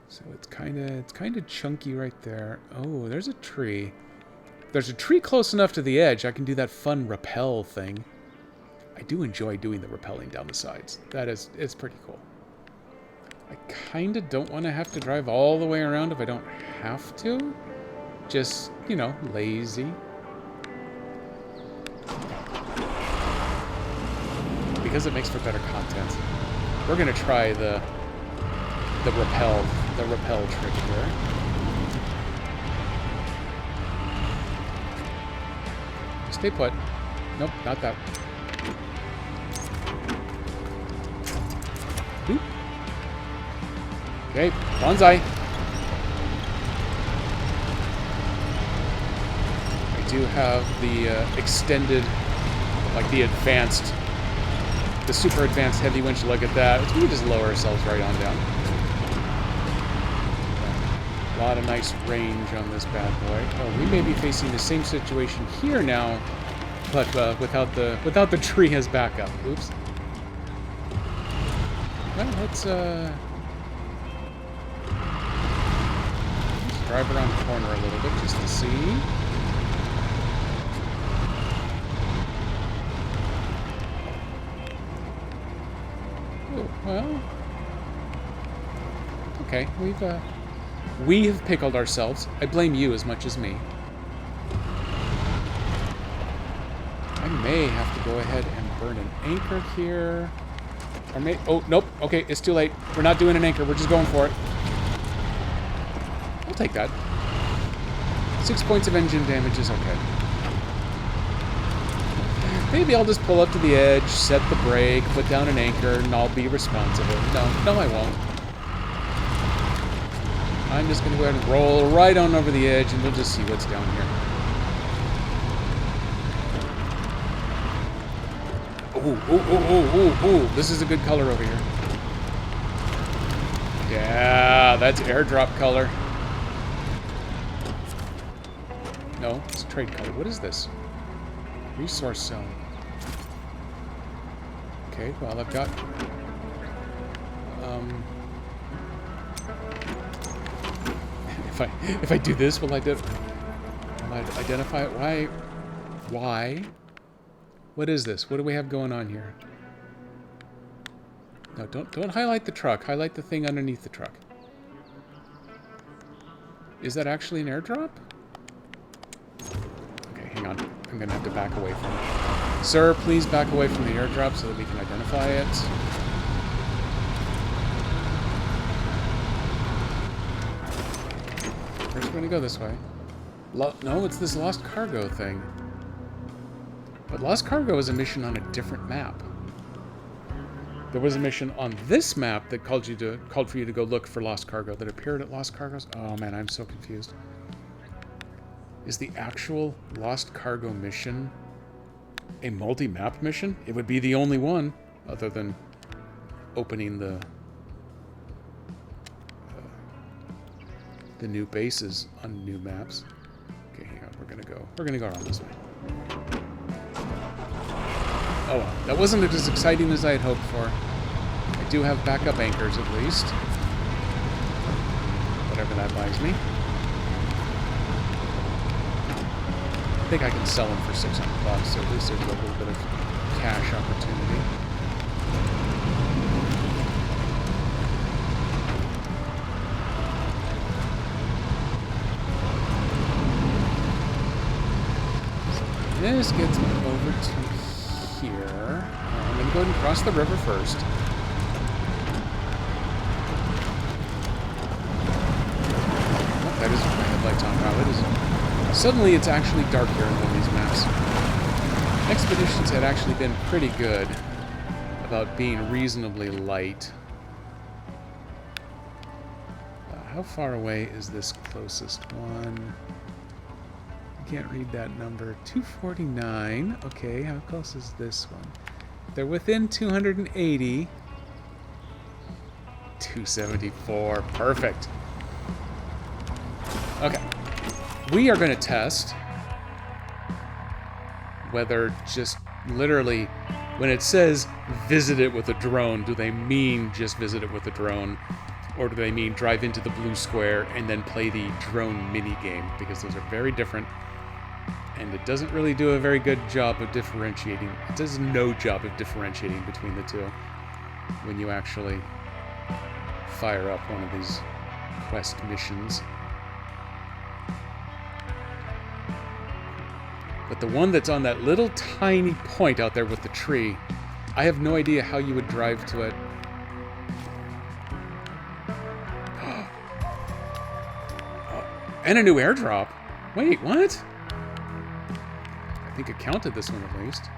So it's kind of chunky right there. Oh, there's a tree. There's a tree close enough to the edge. I can do that fun rappel thing. I do enjoy doing the rappelling down the sides. It's pretty cool. I kind of don't want to have to drive all the way around if I don't have to. Just, you know, lazy. Because it makes for better content. We're gonna try the rappel trick here. Stay put. Nope, not that. Oop. Okay, bonsai. I do have the extended, like the super advanced heavy winch. Look at that. We can just lower ourselves right on down. A lot of nice range on this bad boy. Oh, we may be facing the same situation here now, but without the tree as backup. Oops. Well, let's drive around the corner a little bit just to see. Oh, well. Okay, we have pickled ourselves. I blame you as much as me. I may have to go ahead and burn an anchor here. Or oh, nope. Okay, it's too late. We're not doing an anchor. We're just going for it. I'll take that. 6 points of engine damage is okay. Maybe I'll just pull up to the edge, set the brake, put down an anchor, and I'll be responsible. No, I won't. I'm just going to go ahead and roll right on over the edge, and we'll just see what's down here. Ooh. This is a good color over here. Yeah, that's airdrop color. No, it's trade color. What is this? Resource zone. Okay, well, I've got... if I do this, will I identify it? Why? What is this? What do we have going on here? No, don't highlight the truck. Highlight the thing underneath the truck. Is that actually an airdrop? Okay, hang on. I'm gonna have to back away from it. Sir, please back away from the airdrop so that we can identify it. First, we're gonna go this way. No, it's this Lost Cargo thing. But Lost Cargo is a mission on a different map. There was a mission on this map that called for you to go look for Lost Cargo that appeared at Lost Cargo's. Oh man, I'm so confused. Is the actual Lost Cargo mission a multi-map mission? It would be the only one, other than opening the new bases on new maps. Okay, hang on. We're gonna go around this way. Oh well, that wasn't as exciting as I had hoped for. I do have backup anchors at least. Whatever that buys me. I think I can sell them for $600, so at least there's a little bit of cash opportunity. So this gets me over to here. I'm going to go ahead and cross the river first. Oh, that is my headlights on. Wow, it is. Suddenly it's actually dark here in one of these maps. Expeditions had actually been pretty good about being reasonably light. How far away is this closest one? I can't read that number. 249. Okay, how close is this one? They're within 280. 274. Perfect. Okay. We are going to test whether just literally when it says visit it with a drone, do they mean just visit it with a drone? Or do they mean drive into the blue square and then play the drone mini game? Because those are very different. And it doesn't really do a very good job of differentiating. It does no job of differentiating between the two when you actually fire up one of these quest missions. But the one that's on that little tiny point out there with the tree, I have no idea how you would drive to it. And a new airdrop. Wait, what? I think I counted this one at least.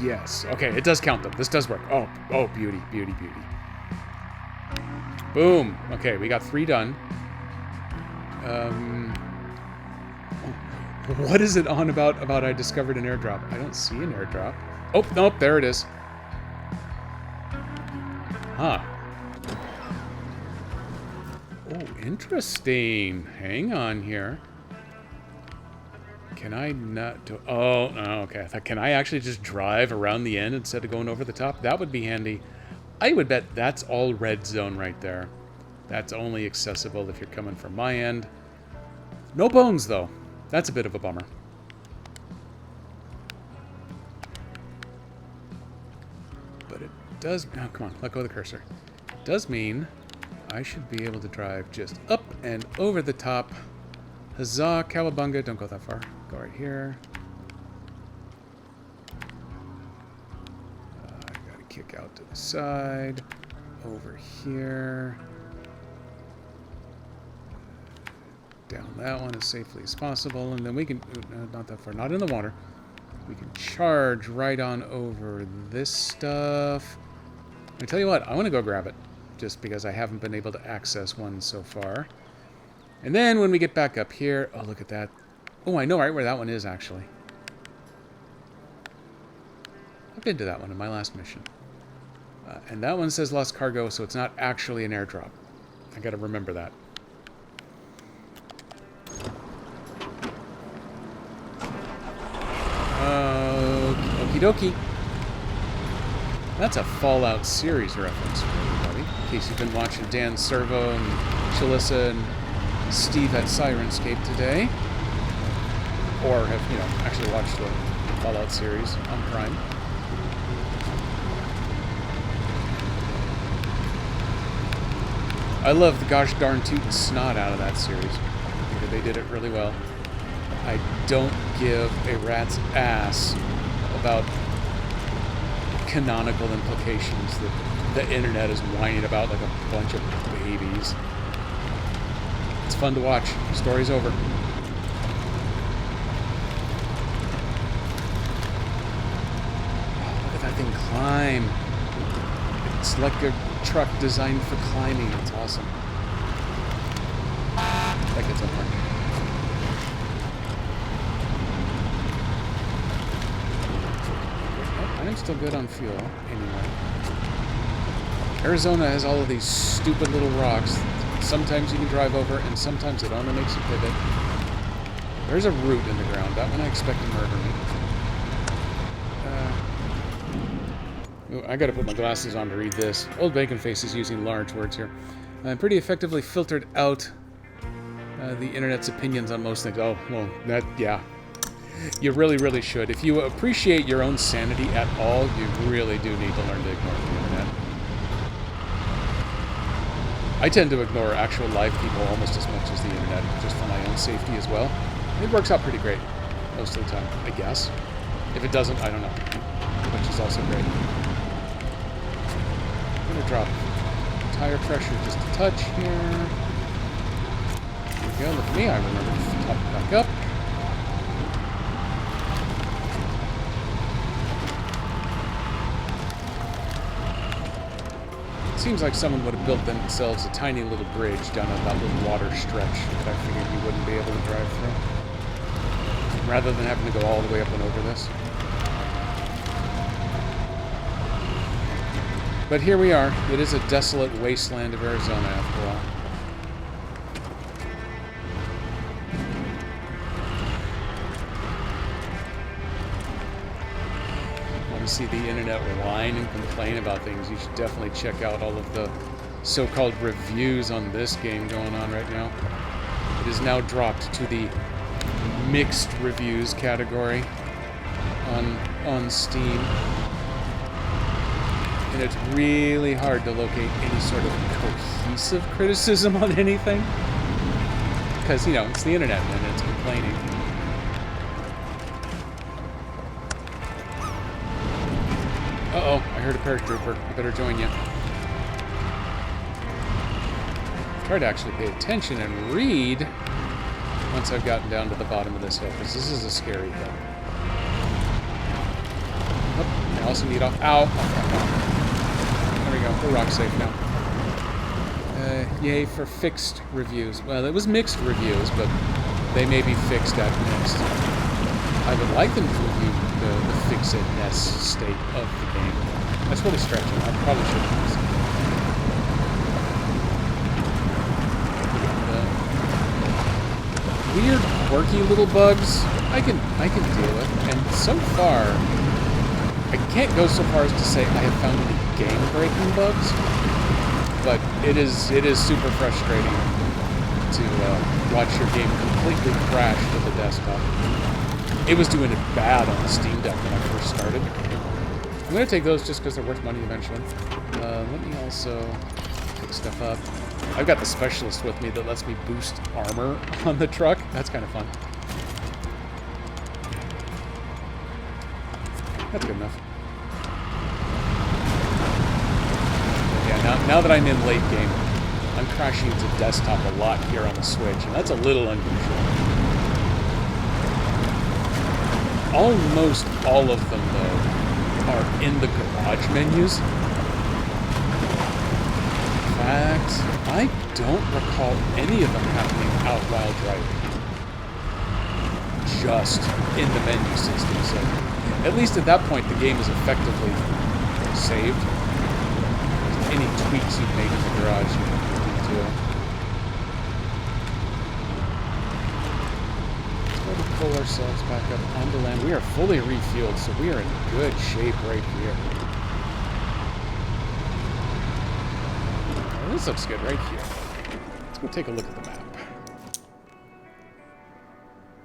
Yes. Okay, it does count them. This does work. Oh, beauty, beauty, beauty. Boom. Okay, we got 3 done. What is it on about I discovered an airdrop? I don't see an airdrop. Oh, nope, there it is. Huh. Oh, interesting. Hang on here. Can I not do... Oh, no, okay. I thought, can I actually just drive around the end instead of going over the top? That would be handy. I would bet that's all red zone right there. That's only accessible if you're coming from my end. No bones, though. That's a bit of a bummer. But it does... Oh, come on. Let go of the cursor. It does mean I should be able to drive just up and over the top. Huzzah, cowabunga. Don't go that far. Go right here. I gotta kick out to the side. Over here. Down that one as safely as possible. And then we can... not that far. Not in the water. We can charge right on over this stuff. I tell you what, I want to go grab it. Just because I haven't been able to access one so far. And then when we get back up here... Oh, look at that. Oh, I know right where that one is, actually. I've been to that one in my last mission. And that one says Lost Cargo, so it's not actually an airdrop. I gotta remember that. Okie dokie. That's a Fallout series reference for everybody. In case you've been watching Dan Servo and Shalissa and Steve at Sirenscape today. Or have, actually watched the Fallout series on Prime. I love the gosh darn tootin' snot out of that series. I think that they did it really well. I don't give a rat's ass about canonical implications that the internet is whining about like a bunch of babies. It's fun to watch. Story's over. Oh, look at that thing climb. It's like a truck designed for climbing. It's awesome. That gets up there. I'm still good on fuel, anyway. Arizona has all of these stupid little rocks. Sometimes you can drive over, and sometimes it only makes you pivot. There's a root in the ground. That one I expect to murder me. I gotta put my glasses on to read this. Old Bacon Face is using large words here. Pretty effectively filtered out the internet's opinions on most things. Oh, well, yeah. You really, really should. If you appreciate your own sanity at all, you really do need to learn to ignore the internet. I tend to ignore actual live people almost as much as the internet, just for my own safety as well. It works out pretty great most of the time, I guess. If it doesn't, I don't know. Which is also great. I'm going to drop tire pressure just a touch here. There we go. Look at me. I remember to top it back up. Seems like someone would have built themselves a tiny little bridge down at that little water stretch that I figured you wouldn't be able to drive through. Rather than having to go all the way up and over this. But here we are. It is a desolate wasteland of Arizona after all. See the internet whine and complain about things, you should definitely check out all of the so-called reviews on this game going on right now. It is now dropped to the mixed reviews category on Steam. And it's really hard to locate any sort of cohesive criticism on anything. Because, it's the internet and it's complaining. Uh-oh, I heard a paratrooper. I better join you. Try to actually pay attention and read once I've gotten down to the bottom of this hill, because this is a scary hill. Oh, I also need off. Ow! There we go. We're rock safe now. Yay for fixed reviews. Well, it was mixed reviews, but they may be fixed at mixed. I would like them to review the fix-it-ness state of the game. That's really stretching. I probably should have used it. Weird, quirky little bugs, I can deal with. And so far, I can't go so far as to say I have found any game-breaking bugs, but it is super frustrating to watch your game completely crash to the desktop. It was doing it bad on the Steam Deck when I first started. I'm going to take those just because they're worth money eventually. Let me also pick stuff up. I've got the specialist with me that lets me boost armor on the truck. That's kind of fun. That's good enough. Yeah, now that I'm in late game, I'm crashing to desktop a lot here on the Switch, and that's a little unusual. Almost all of them, though, are in the garage menus. In fact, I don't recall any of them happening out while driving. Just in the menu system, so at least at that point the game is effectively saved. Any tweaks you've made in the garage, you can do it. Pull ourselves back up onto land. We are fully refueled, so we are in good shape right here. this looks good right here. Let's go take a look at the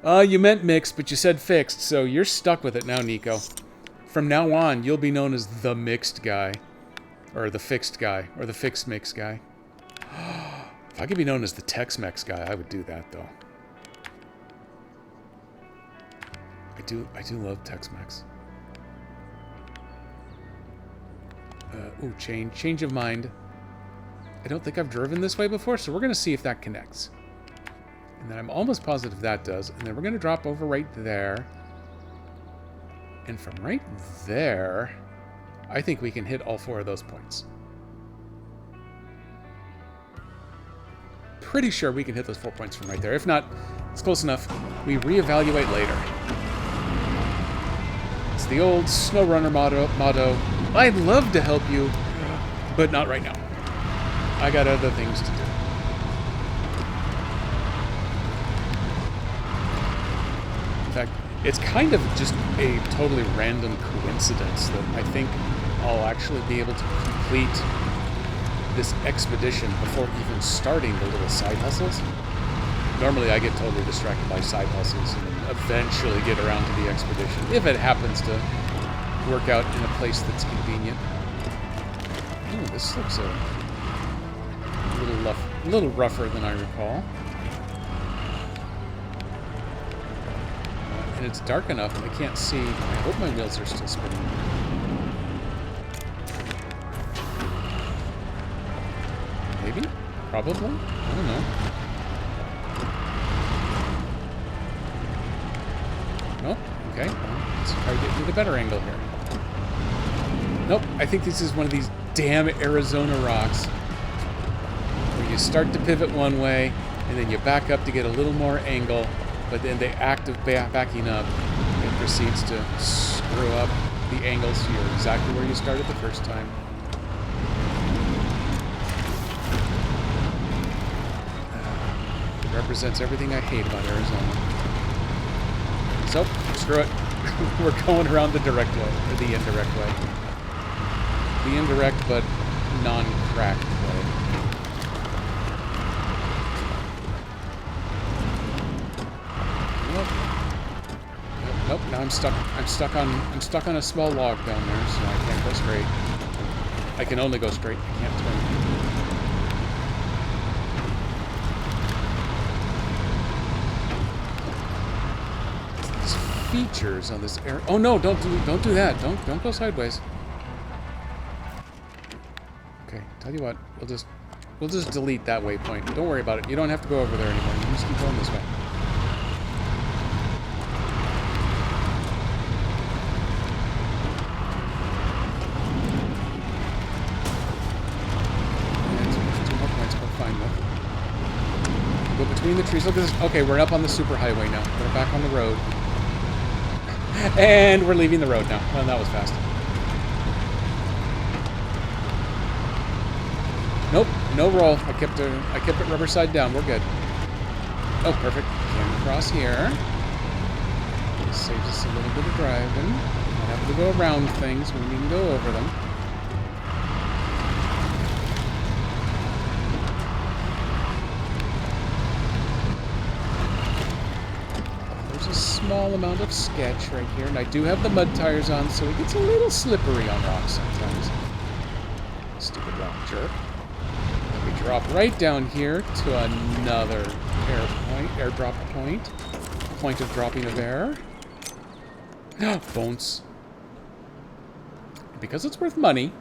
map. You meant mixed, but you said fixed, so you're stuck with it now, Nico. From now on, you'll be known as the mixed guy. Or the fixed guy. Or the fixed mix guy. If I could be known as the Tex-Mex guy, I would do that, though. I do love Tex-Mex. Ooh, change of mind. I don't think I've driven this way before, so we're going to see if that connects. And then I'm almost positive that does. And then we're going to drop over right there. And from right there, I think we can hit all 4 of those points. Pretty sure we can hit those 4 points from right there. If not, it's close enough. We reevaluate later. It's the old SnowRunner motto. I'd love to help you, but not right now. I got other things to do. In fact, it's kind of just a totally random coincidence that I think I'll actually be able to complete this expedition before even starting the little side hustles. Normally I get totally distracted by side hustles and then eventually get around to the expedition, if it happens to work out in a place that's convenient. Ooh, this looks a little rougher than I recall. And it's dark enough I can't see. I hope my wheels are still spinning. Maybe? Probably? I don't know. Nope. Okay. Let's try to get to the better angle here. Nope. I think this is one of these damn Arizona rocks where you start to pivot one way and then you back up to get a little more angle, but then the act of backing up, it proceeds to screw up the angle so you're exactly where you started the first time. It represents everything I hate about Arizona. So, screw it. We're going around the direct way, or the indirect way. The indirect but non-cracked way. Nope, now I'm stuck on a small log down there, so I can't go straight. I can only go straight, I can't turn. Features on this area. Oh no, don't do that. Don't go sideways. Okay, tell you what, we'll just delete that waypoint. Don't worry about it. You don't have to go over there anymore. You just keep going this way. And 2 more points we're fine with. Go between the trees. Look at this. Okay, we're up on the superhighway now. We're back on the road. And we're leaving the road now. Well, that was fast. Nope, no roll. I kept it rubber side down. We're good. Oh, perfect. Can cross here. This saves us a little bit of driving. Not having to go around things when we can go over them. Small amount of sketch right here, and I do have the mud tires on, so it gets a little slippery on rocks sometimes. Stupid rock jerk. We drop right down here to another airdrop point of dropping of air. Bones. Because it's worth money,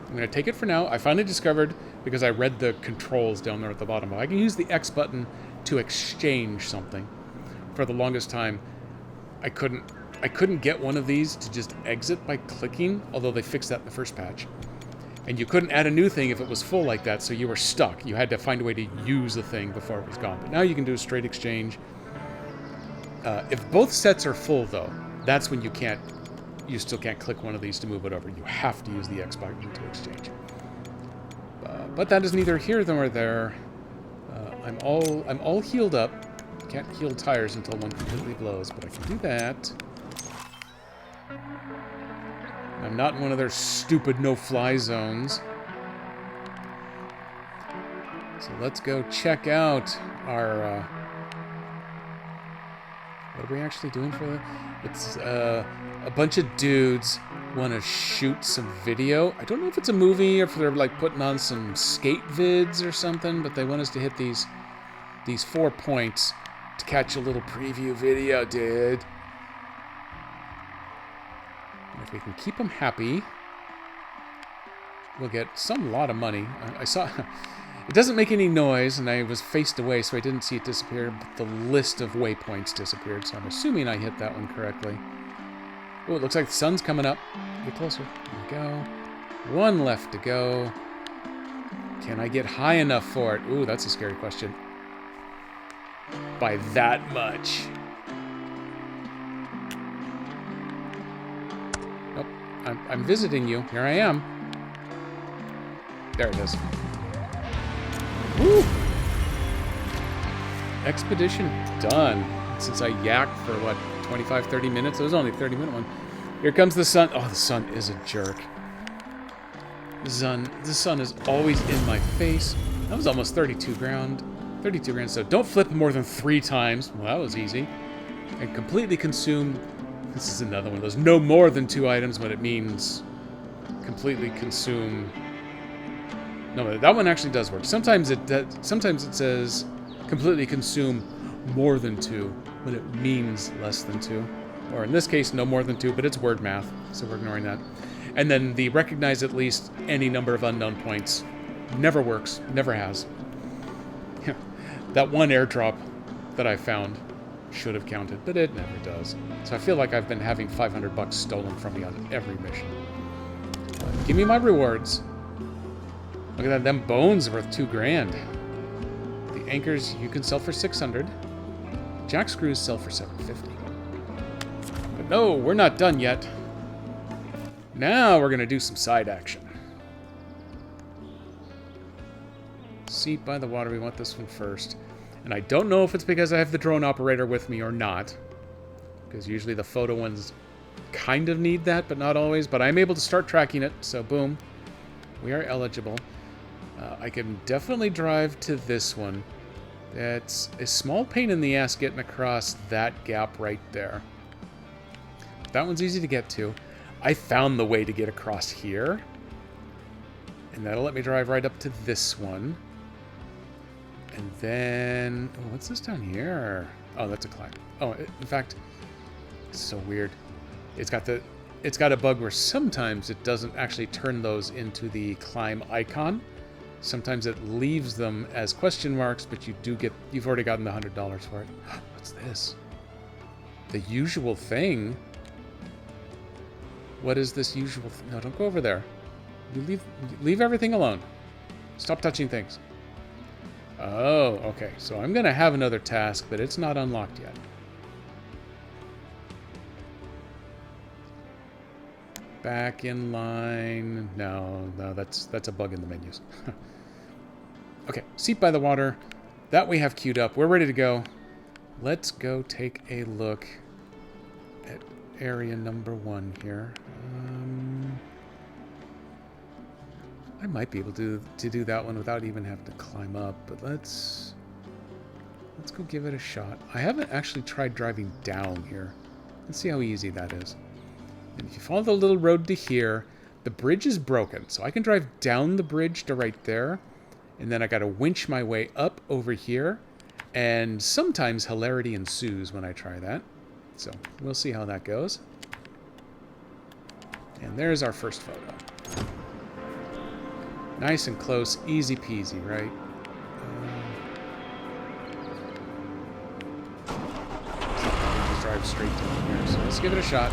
I'm going to take it for now. I finally discovered, because I read the controls down there at the bottom, I can use the X button to exchange something. For the longest time, I couldn't get one of these to just exit by clicking, although they fixed that in the first patch. And you couldn't add a new thing if it was full like that, so you were stuck. You had to find a way to use the thing before it was gone. But now you can do a straight exchange. If both sets are full, though, that's when you still can't click one of these to move it over. You have to use the X button to exchange. But that is neither here nor there. I'm all healed up. Can't heal tires until one completely blows, but I can do that. I'm not in one of their stupid no-fly zones. So let's go check out our... what are we actually doing for that? It's a bunch of dudes want to shoot some video. I don't know if it's a movie or if they're like putting on some skate vids or something, but they want us to hit these 4 points to catch a little preview video, dude. And if we can keep them happy, we'll get some lot of money. I saw... It doesn't make any noise, and I was faced away, so I didn't see it disappear, but the list of waypoints disappeared, so I'm assuming I hit that one correctly. Oh, it looks like the sun's coming up. Get closer. There we go. 1 left to go. Can I get high enough for it? Ooh, that's a scary question. By that much. Nope. I'm visiting you. Here I am. There it is. Woo! Expedition done. Since I yacked for, what, 25, 30 minutes? It was only a 30-minute one. Here comes the sun. Oh, the sun is a jerk. The sun is always in my face. That was almost 32 grand. 32 grand, so don't flip more than 3 times. Well, that was easy. And completely consume... This is another one of those. No more than 2 items when it means completely consume... No, that one actually does work. Sometimes it says completely consume more than 2 when it means less than 2. Or in this case, no more than 2, but it's word math, so we're ignoring that. And then the recognize at least any number of unknown points never works, never has. That one airdrop that I found should have counted, but it never does. So I feel like I've been having $500 stolen from me on every mission. Give me my rewards. Look at that, them bones are worth 2 grand. The anchors you can sell for 600. Jack screws sell for 750. But no, we're not done yet. Now we're gonna do some side action. Seat by the water, we want this one first. And I don't know if it's because I have the drone operator with me or not. Because usually the photo ones kind of need that, but not always. But I'm able to start tracking it, so boom. We are eligible. I can definitely drive to this one. It's a small pain in the ass getting across that gap right there. That one's easy to get to. I found the way to get across here. And that'll let me drive right up to this one. And then... Oh, what's this down here? Oh, that's a climb. Oh, in fact, it's so weird. It's got a bug where sometimes it doesn't actually turn those into the climb icon. Sometimes it leaves them as question marks, but you've already gotten the $100 for it. What's this? The usual thing? What is this usual thing? No, don't go over there. You leave everything alone. Stop touching things. Oh, okay. So I'm going to have another task, but it's not unlocked yet. Back in line. No, that's a bug in the menus. Okay, seat by the water. That we have queued up. We're ready to go. Let's go take a look at area number 1 here. I might be able to do that one without even having to climb up, but let's go give it a shot. I haven't actually tried driving down here. Let's see how easy that is. And if you follow the little road to here, the bridge is broken, so I can drive down the bridge to right there, and then I gotta winch my way up over here, and sometimes hilarity ensues when I try that. So we'll see how that goes. And there's our first photo. Nice and close, easy peasy, right? Just drive straight down here, so let's give it a shot.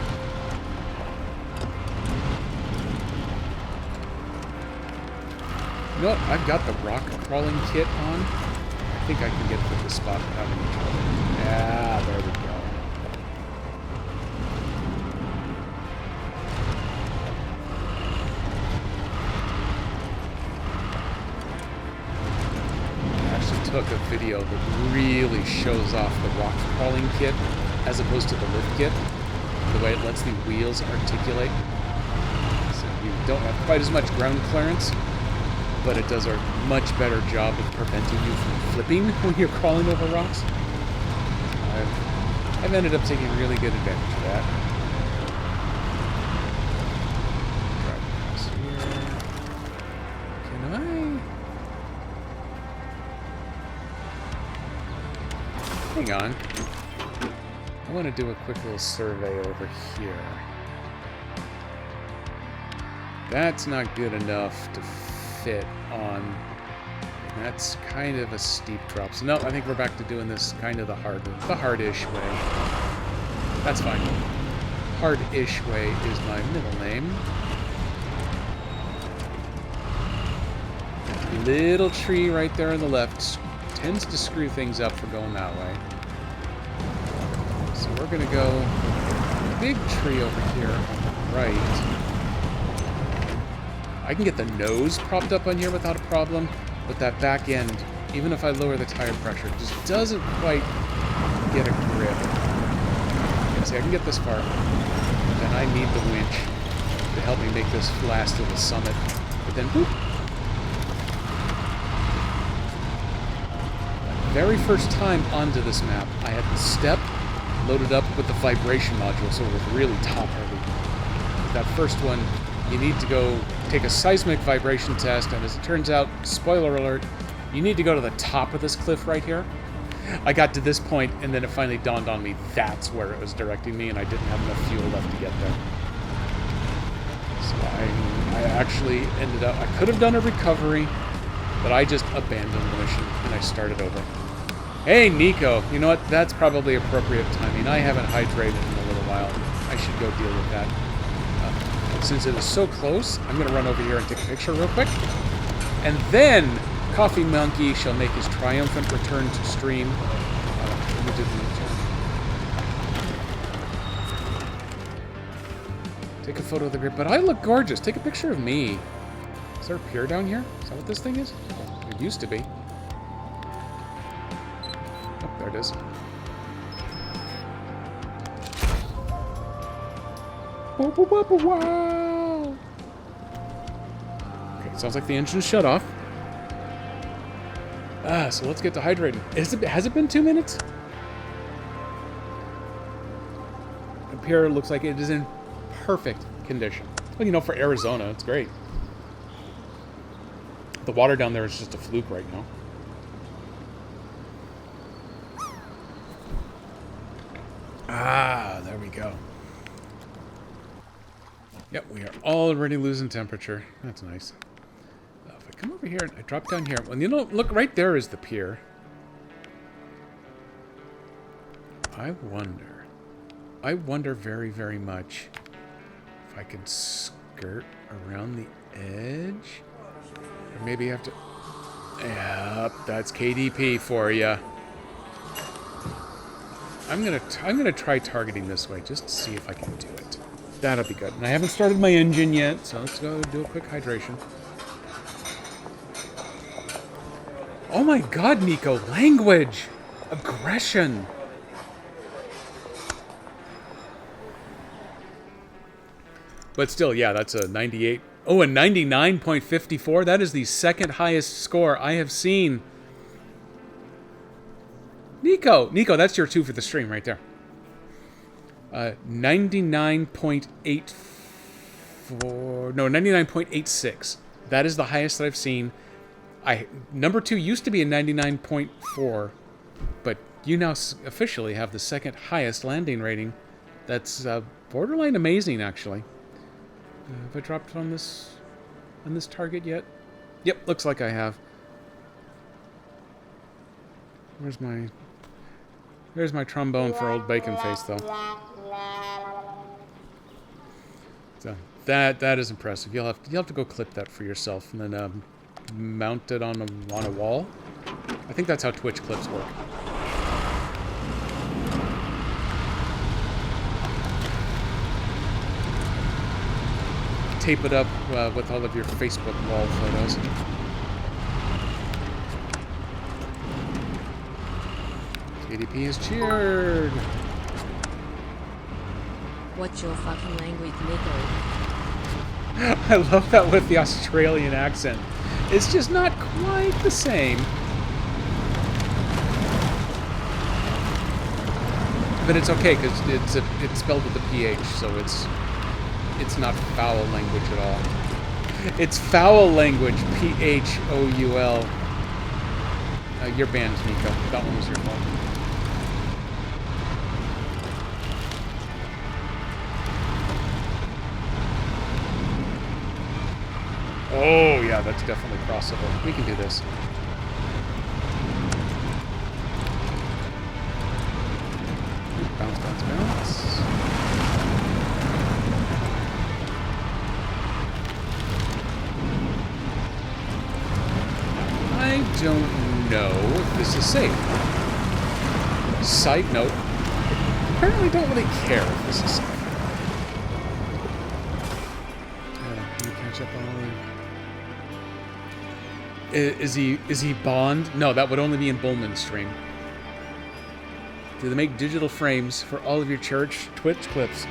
You know what? I've got the rock crawling kit on. I think I can get to the spot without any trouble. Yeah, there we go. I actually took a video that really shows off the rock crawling kit as opposed to the lift kit. The way it lets the wheels articulate. So you don't have quite as much ground clearance. but it does a much better job of preventing you from flipping when you're crawling over rocks. I've ended up taking really good advantage of that. Drive across here. Can I? Hang on. I want to do a quick little survey over here. That's not good enough to fit on. That's kind of a steep drop. So no, I think we're back to doing this kind of the hard-ish way. That's fine. Hard-ish way is my middle name. Little tree right there on the left tends to screw things up for going that way. So we're gonna go big tree over here on the right. I can get the nose propped up on here without a problem, but that back end, even if I lower the tire pressure, just doesn't quite get a grip. Okay, see, I can get this far, but then I need the winch to help me make this last to the summit. But then, whoop! Very first time onto this map, I had the step loaded up with the vibration module, so it was really top heavy. With that first one, you need to go take a seismic vibration test, and as it turns out, spoiler alert, you need to go to the top of this cliff right here. I got to this point, and then it finally dawned on me that's where it was directing me, and I didn't have enough fuel left to get there. So I actually ended up, I could have done a recovery, but I just abandoned the mission, and I started over. Hey, Nico, you know what? That's probably appropriate timing. I haven't hydrated in a little while. I should go deal with that. Since it is so close, I'm going to run over here and take a picture real quick. And then, Coffee Monkey shall make his triumphant return to stream. Take a photo of the grid. But I look gorgeous. Take a picture of me. Is there a pier down here? Is that what this thing is? It used to be. Oh, there it is. Wow. Okay, sounds like the engine's shut off. So let's get to hydrating. Has it been 2 minutes? Up here it looks like it is in perfect condition. Well, you know, for Arizona, it's great. The water down there is just a fluke right now. There we go. Yep, we are already losing temperature. That's nice. If I come over here and I drop down here, well, you know, look, right there is the pier. I wonder very, very much if I can skirt around the edge. Or maybe I have to... Yep, that's KDP for you. I'm gonna try targeting this way just to see if I can do it. That'll be good. And I haven't started my engine yet, so let's go do a quick hydration. Oh my god, Nico. Language! Aggression! But still, yeah, that's a 98. Oh, a 99.54? That is the second highest score I have seen. Nico, that's your 2 for the stream right there. 99.84. No, 99.86. That is the highest that I've seen. Number 2 used to be a 99.4, but you now officially have the second highest landing rating. That's borderline amazing, actually. Have I dropped on this target yet? Yep, looks like I have. There's my trombone for old Bacon Face, though. So that is impressive. You'll have to go clip that for yourself and then mount it on a wall. I think that's how Twitch clips work. Tape it up with all of your Facebook wall photos. KDP is cheered. What's your fucking language, Nico? I love that with the Australian accent. It's just not quite the same. But it's okay because it's spelled with a PH, so it's not foul language at all. It's foul language, PHOUL. You're banned, Nico. That one was your fault. Oh, yeah, that's definitely crossable. We can do this. Bounce, bounce, bounce. I don't know if this is safe. Side note, apparently don't really care if this is safe. Can you catch up on... Is he Bond? No, that would only be in Bullman's stream. Do they make digital frames for all of your church Twitch clips?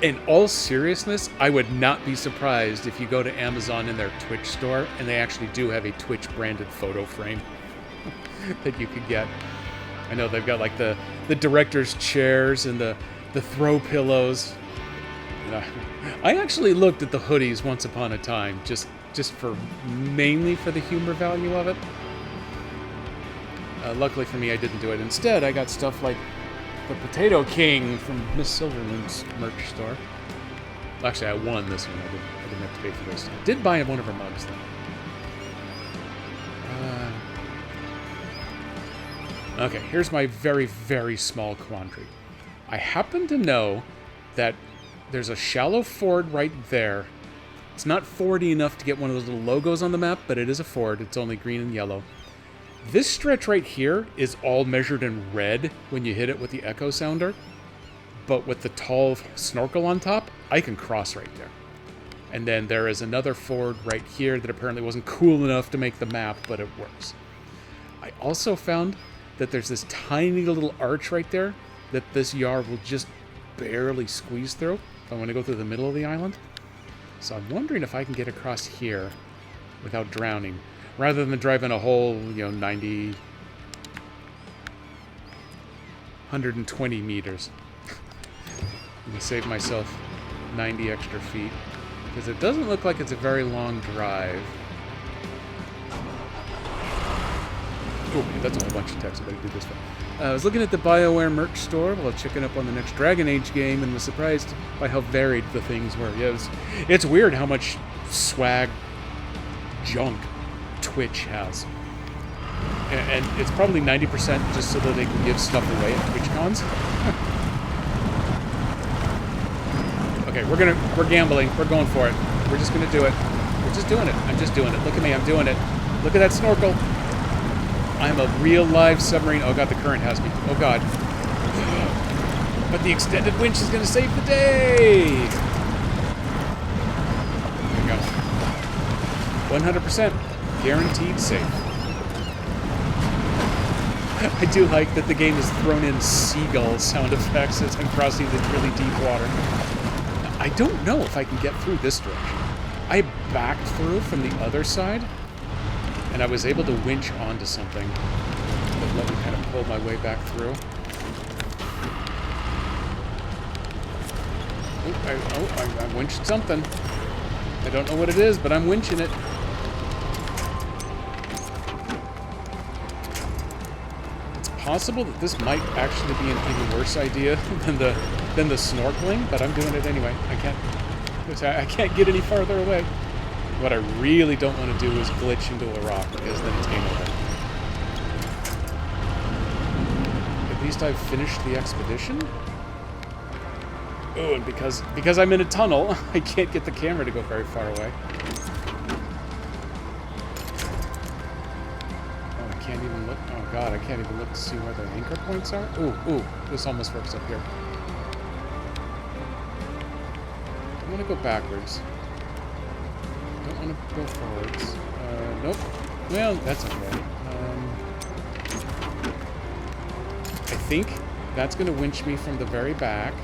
In all seriousness, I would not be surprised if you go to Amazon in their Twitch store and they actually do have a Twitch branded photo frame that you could get. I know they've got like the director's chairs and the throw pillows. I actually looked at the hoodies once upon a time, just for mainly for the humor value of it. Luckily for me, I didn't do it. Instead, I got stuff like the Potato King from Miss Silverman's merch store. Well, actually, I won this one. I didn't have to pay for this. I did buy one of her mugs, though. Okay, here's my very, very small quandary. I happen to know that there's a shallow ford right there. It's not fordy enough to get one of those little logos on the map, but it is a ford. It's only green and yellow. This stretch right here is all measured in red when you hit it with the echo sounder. But with the tall snorkel on top, I can cross right there. And then there is another ford right here that apparently wasn't cool enough to make the map, but it works. I also found that there's this tiny little arch right there that this yard will just barely squeeze through if I want to go through the middle of the island. So I'm wondering if I can get across here without drowning, rather than driving a whole, 90, 120 meters. I'm going to save myself 90 extra feet, because it doesn't look like it's a very long drive. Oh, that's a whole bunch of text. I better do this one. I was looking at the BioWare merch store while checking up on the next Dragon Age game and was surprised by how varied the things were. Yeah, it's weird how much swag junk Twitch has. And it's probably 90% just so that they can give stuff away at TwitchCons. Okay, we're gambling. We're going for it. We're just gonna do it. We're just doing it. I'm just doing it. Look at me, I'm doing it. Look at that snorkel. I'm a real live submarine. Oh god, the current has me. Oh god. But the extended winch is gonna save the day! There we go. 100% guaranteed safe. I do like that the game has thrown in seagull sound effects as I'm crossing the really deep water. I don't know if I can get through this direction. I backed through from the other side, and I was able to winch onto something that let me kind of pull my way back through. I winched something. I don't know what it is, but I'm winching it. It's possible that this might actually be an even worse idea than the snorkeling, but I'm doing it anyway. I can't get any farther away. What I really don't want to do is glitch into a rock, because then it's game over. At least I've finished the expedition. Oh, and because I'm in a tunnel, I can't get the camera to go very far away. Oh, I can't even look. Oh god, I can't even look to see where the anchor points are. Ooh, this almost works up here. I want to go backwards. Don't want to go forwards. Nope. Well, that's okay. I think that's going to winch me from the very back.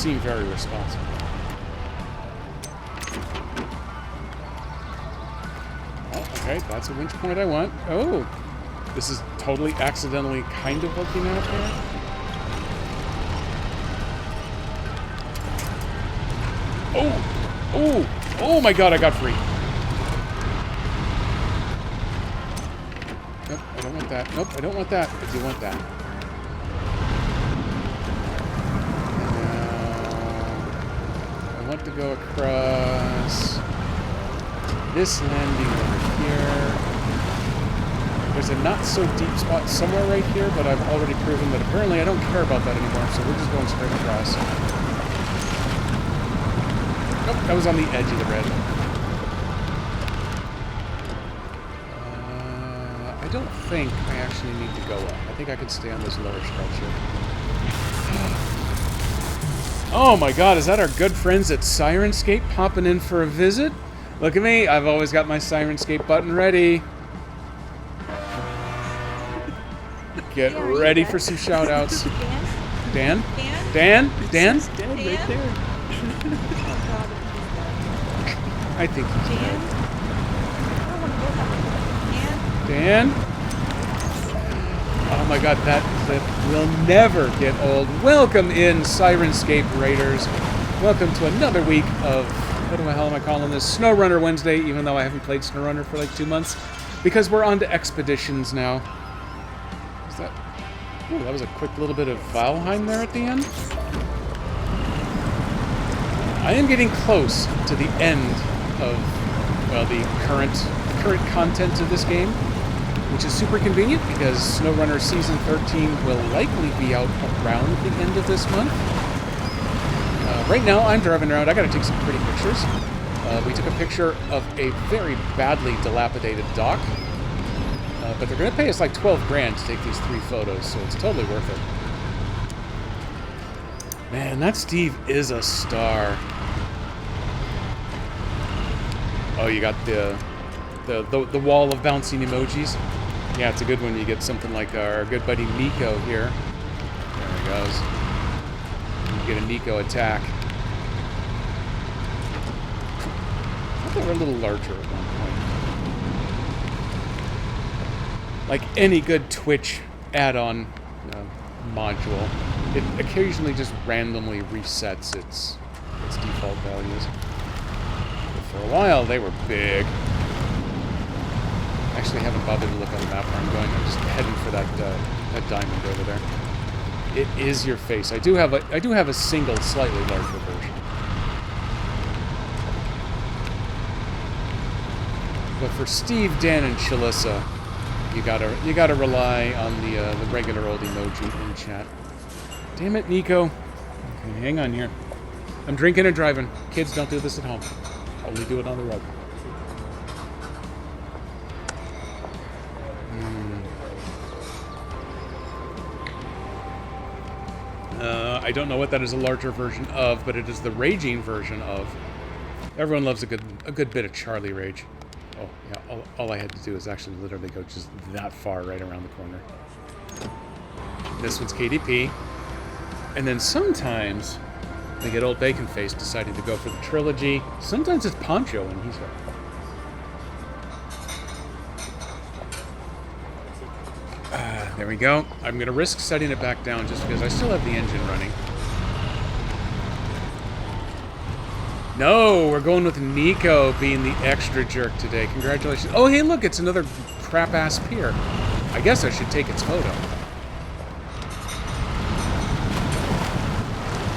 seem very responsible. Oh, okay, that's a winch point I want. Oh, this is totally accidentally kind of working out there. Oh my god, I got free. Nope, I don't want that. Nope, I don't want that. I do want that. I want to go across this landing over here. There's a not-so-deep spot somewhere right here, but I've already proven that apparently I don't care about that anymore, so we're just going straight across. Nope, that was on the edge of the red. I don't think I actually need to go up. I think I can stay on this lower stretch here. Oh my god, is that our good friends at Syrinscape popping in for a visit? Look at me, I've always got my Syrinscape button ready. Get ready for some shout-outs. Dan? Dan? Dan? Dan right there. I think he's Dan? Dan? Oh my god, that clip will never get old. Welcome in, Syrinscape Raiders. Welcome to another week of, what the hell am I calling this? SnowRunner Wednesday, even though I haven't played SnowRunner for like 2 months. Because we're on to expeditions now. Is that... Ooh, that was a quick little bit of Valheim there at the end. I am getting close to the end of, well, the current content of this game, which is super convenient because SnowRunner Season 13 will likely be out around the end of this month. Right now, I'm driving around. I gotta take some pretty pictures. We took a picture of a very badly dilapidated dock, but they're gonna pay us like 12 grand to take these 3 photos, so it's totally worth it. Man, that Steve is a star. Oh, you got the wall of bouncing emojis. Yeah, it's a good one. You get something like our good buddy Nico here. There he goes. You get a Nico attack. I thought they were a little larger at one point. Like any good Twitch add-on module, it occasionally just randomly resets its default values. But for a while, they were big. Actually, haven't bothered to look on the map where I'm going. I'm just heading for that diamond over there. It is your face. I do have a single, slightly larger version. But for Steve, Dan, and Chalissa, you gotta rely on the regular old emoji in chat. Damn it, Nico. Okay, hang on here. I'm drinking and driving. Kids, don't do this at home. Only do it on the road. I don't know what that is a larger version of, but it is the raging version of. Everyone loves a good bit of Charlie Rage. Oh, yeah, all I had to do is actually literally go just that far right around the corner. This one's KDP. And then sometimes they get old Bacon Face deciding to go for the trilogy. Sometimes it's Poncho and he's there. There we go. I'm going to risk setting it back down just because I still have the engine running. No, we're going with Nico being the extra jerk today. Congratulations. Oh, hey, look, it's another crap-ass pier. I guess I should take its photo.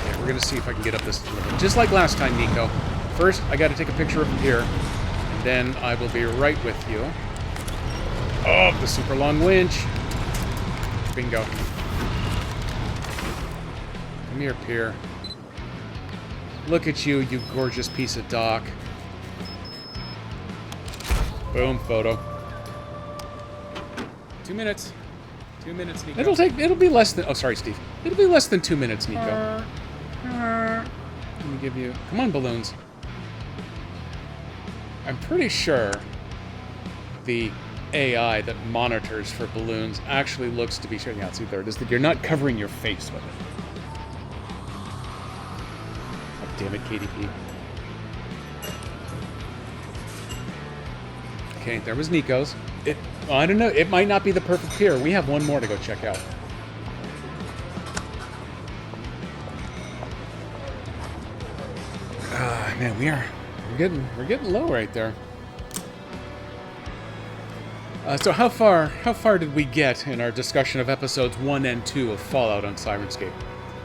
Yeah, we're going to see if I can get up this little. Just like last time, Nico. First, I got to take a picture of the pier, and then I will be right with you. Oh, the super long winch. Bingo. Come here, pier. Look at you, you gorgeous piece of dock. Boom, photo. 2 minutes. 2 minutes, Nico. It'll be less than, oh, sorry, Steve. It'll be less than 2 minutes, Nico. Let me give you, come on, balloons. I'm pretty sure the AI that monitors for balloons actually looks to be showing out. See, there it is. You're not covering your face with it. damn it, KDP. Okay, there was Nico's. Well, I don't know. It might not be the perfect pier. We have one more to go check out. Man, we're getting low right there. So how far did we get in our discussion of episodes 1 and 2 of Fallout on Syrinscape?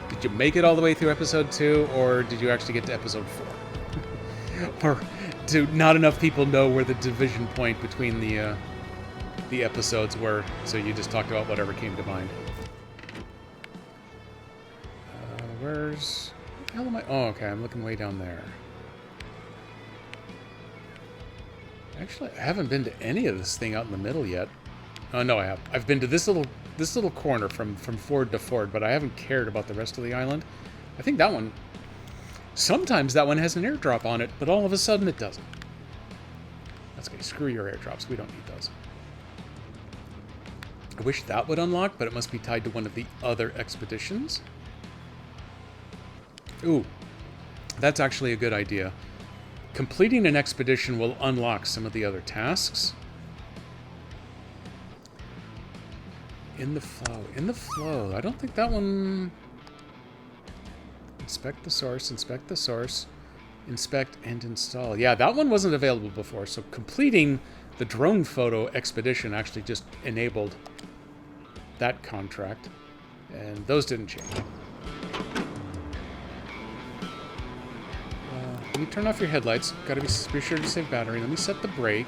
Did you make it all the way through episode 2, or did you actually get to episode 4? Or do not enough people know where the division point between the episodes were, so you just talked about whatever came to mind? Where's... What the hell am I... Oh, okay, I'm looking way down there. Actually, I haven't been to any of this thing out in the middle yet. Oh, no, I have. I've been to this little corner from ford to ford, but I haven't cared about the rest of the island. I think that one... Sometimes that one has an airdrop on it, but all of a sudden it doesn't. That's okay. Screw your airdrops. We don't need those. I wish that would unlock, but it must be tied to one of the other expeditions. Ooh, that's actually a good idea. Completing an expedition will unlock some of the other tasks. In the flow. I don't think that one... Inspect the source, inspect and install. Yeah, that one wasn't available before, so completing the drone photo expedition actually just enabled that contract, and those didn't change. When you turn off your headlights, gotta be sure to save battery. Let me set the brake.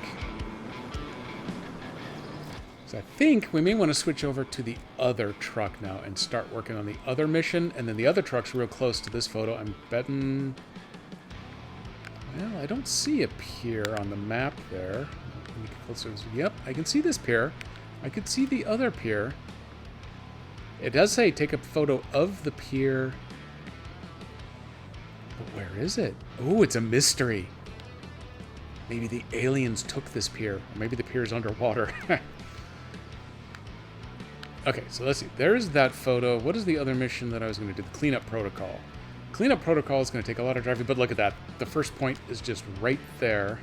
So I think we may want to switch over to the other truck now and start working on the other mission, and then the other truck's real close to this photo. I'm betting... Well, I don't see a pier on the map there. Yep, I can see this pier. I could see the other pier. It does say take a photo of the pier. But where is it? Oh, it's a mystery. Maybe the aliens took this pier. Or maybe the pier's underwater. Okay, so let's see. There's that photo. What is the other mission that I was going to do? The cleanup protocol. Cleanup protocol is going to take a lot of driving, but look at that. The first point is just right there.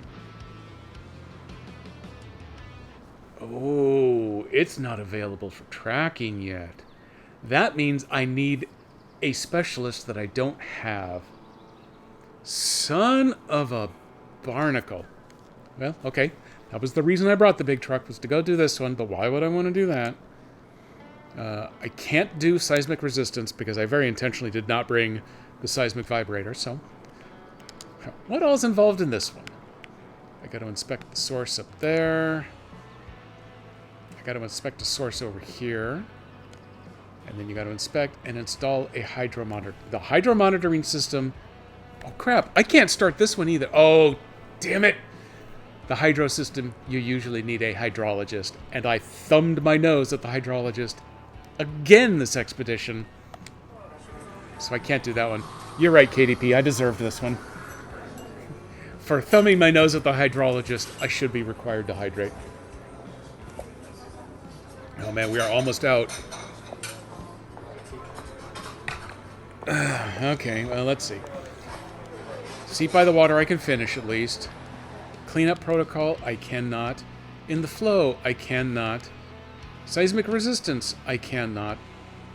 Oh, it's not available for tracking yet. That means I need a specialist that I don't have. Son of a barnacle. Well, okay. That was the reason I brought the big truck, was to go do this one, but why would I want to do that? I can't do seismic resistance because I very intentionally did not bring the seismic vibrator, so... What all's involved in this one? I got to inspect the source up there. I got to inspect the source over here. And then you got to inspect and install a hydro monitor. The hydro monitoring system... Oh, crap. I can't start this one either. Oh, damn it. The hydro system, you usually need a hydrologist. And I thumbed my nose at the hydrologist again this expedition. So I can't do that one. You're right, KDP. I deserved this one. For thumbing my nose at the hydrologist, I should be required to hydrate. Oh, man, we are almost out. Okay, well, let's see. Seat by the water, I can finish at least. Cleanup protocol, I cannot. In the flow, I cannot. Seismic resistance, I cannot.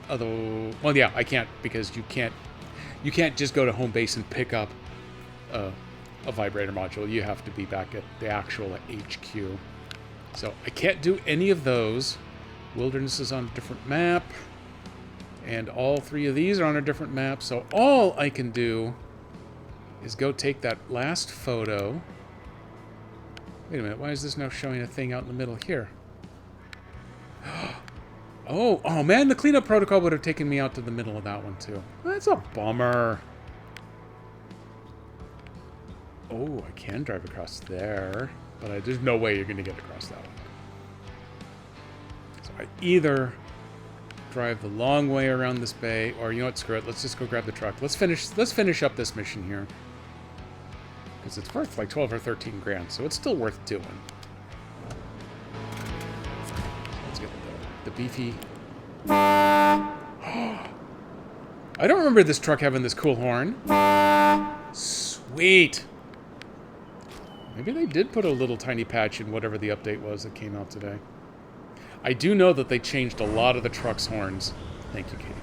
Although, well, yeah, I can't, because you can't just go to home base and pick up a vibrator module. You have to be back at the actual HQ. So I can't do any of those. Wilderness is on a different map. And all three of these are on a different map. So all I can do is go take that last photo. Wait a minute, why is this now showing a thing out in the middle here? Oh man, the cleanup protocol would have taken me out to the middle of that one too. That's a bummer. Oh, I can drive across there, but there's no way you're going to get across that one. So I either drive the long way around this bay, or you know what, screw it, let's just go grab the truck. Let's finish up this mission here. Because it's worth like 12 or 13 grand, so it's still worth doing. Let's get the beefy... I don't remember this truck having this cool horn. Sweet! Maybe they did put a little tiny patch in whatever the update was that came out today. I do know that they changed a lot of the truck's horns. Thank you, KDP.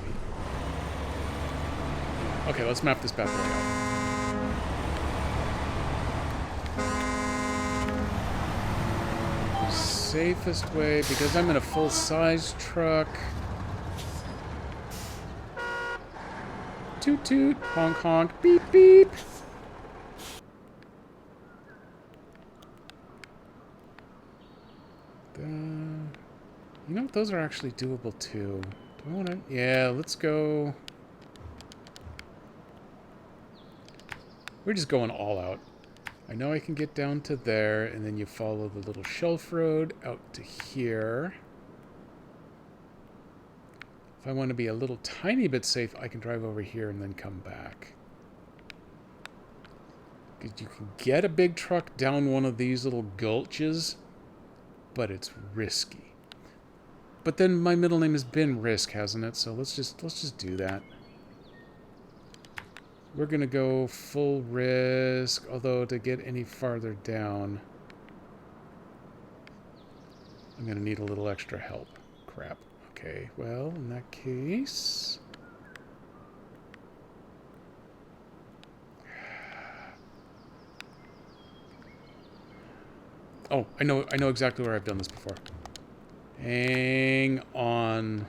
Okay, let's map this bad boy out. Safest way, because I'm in a full-size truck. Toot toot, honk honk, beep beep. You know what? Those are actually doable too. Do I want to? Yeah, let's go. We're just going all out. I know I can get down to there, and then you follow the little shelf road out to here. If I want to be a little tiny bit safe, I can drive over here and then come back. Because you can get a big truck down one of these little gulches, but it's risky. But then my middle name has been Risk, hasn't it? So let's just do that. We're gonna go full risk, although to get any farther down, I'm gonna need a little extra help. Crap. Okay, well, in that case... Oh, I know exactly where I've done this before. Hang on,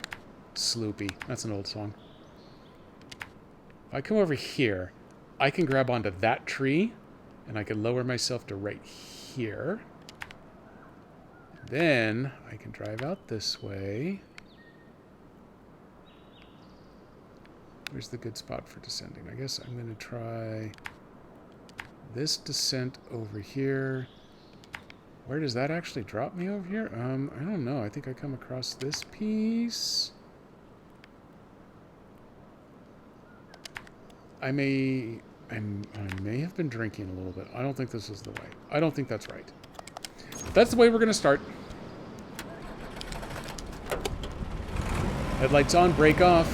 Sloopy. That's an old song. If I come over here, I can grab onto that tree, and I can lower myself to right here. Then I can drive out this way. Where's the good spot for descending? I guess I'm going to try this descent over here. Where does that actually drop me over here? I don't know. I think I come across this piece. I may have been drinking a little bit. I don't think this is the way. I don't think that's right. But that's the way we're going to start. Headlights on, brake off.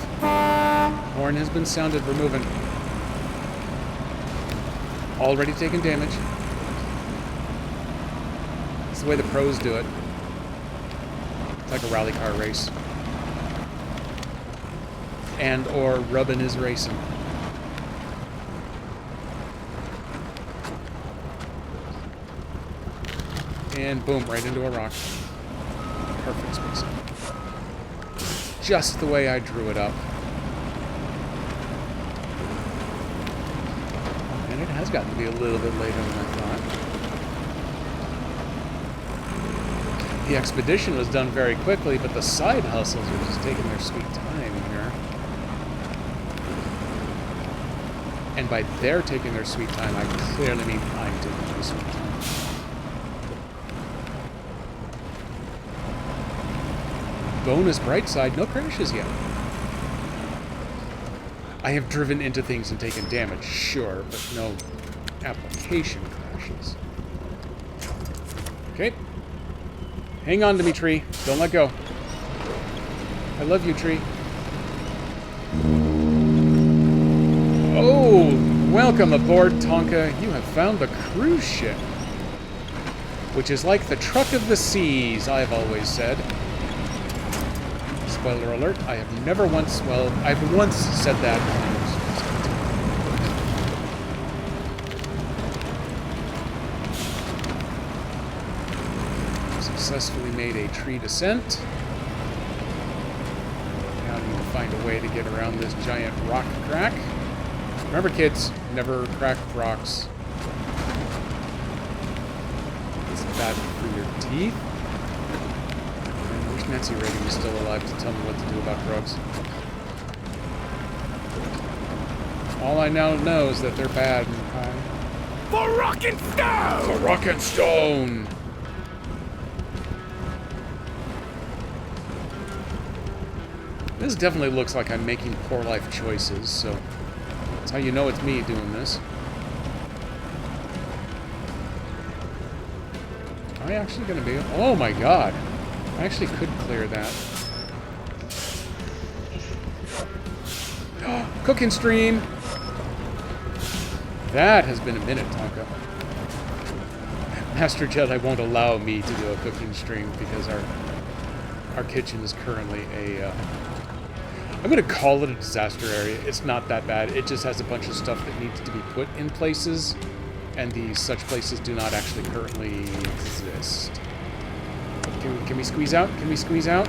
Horn has been sounded, we're moving. Already taking damage. It's the way the pros do it. It's like a rally car race. And or Rubbin is racing. And boom, right into a rock. Perfect spacing. Just the way I drew it up. And it has gotten to be a little bit later than I thought. The expedition was done very quickly, but the side hustles are just taking their sweet time here. And by they're taking their sweet time, I clearly mean I'm taking my sweet time. Bonus bright side, no crashes yet. I have driven into things and taken damage, sure, but no application crashes. Okay. Hang on to me, tree. Don't let go. I love you, tree. Oh, welcome aboard, Tonka. You have found the cruise ship, which is like the truck of the seas, I've always said. Spoiler alert, I have never once, well, I've once said that. Successfully made a tree descent. Now I need to find a way to get around this giant rock crack. Remember, kids, never crack rocks. It's bad for your teeth. I wish Nancy Reagan was still alive to tell me what to do about drugs. All I now know is that they're bad. For rock and stone! For rock and stone! This definitely looks like I'm making poor life choices, so that's how you know it's me doing this. Am I actually going to be... Oh my god! I actually could clear that. Cooking stream! That has been a minute, Tonka. Master Jedi won't allow me to do a cooking stream because our kitchen is currently a... I'm going to call it a disaster area. It's not that bad. It just has a bunch of stuff that needs to be put in places, and such places do not actually currently exist. Can we squeeze out? Can we squeeze out?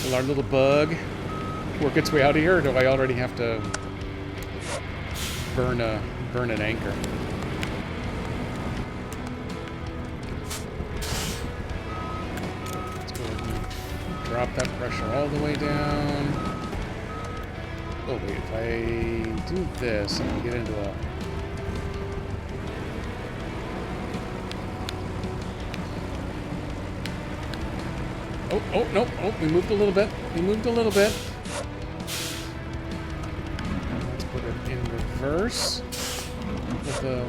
Will our little bug work its way out of here, or do I already have to burn an anchor? Let's go ahead and drop that pressure all the way down. Oh wait, if I do this, I'm gonna get into a... Oh, nope. Oh, we moved a little bit. We moved a little bit. Let's put it in reverse with a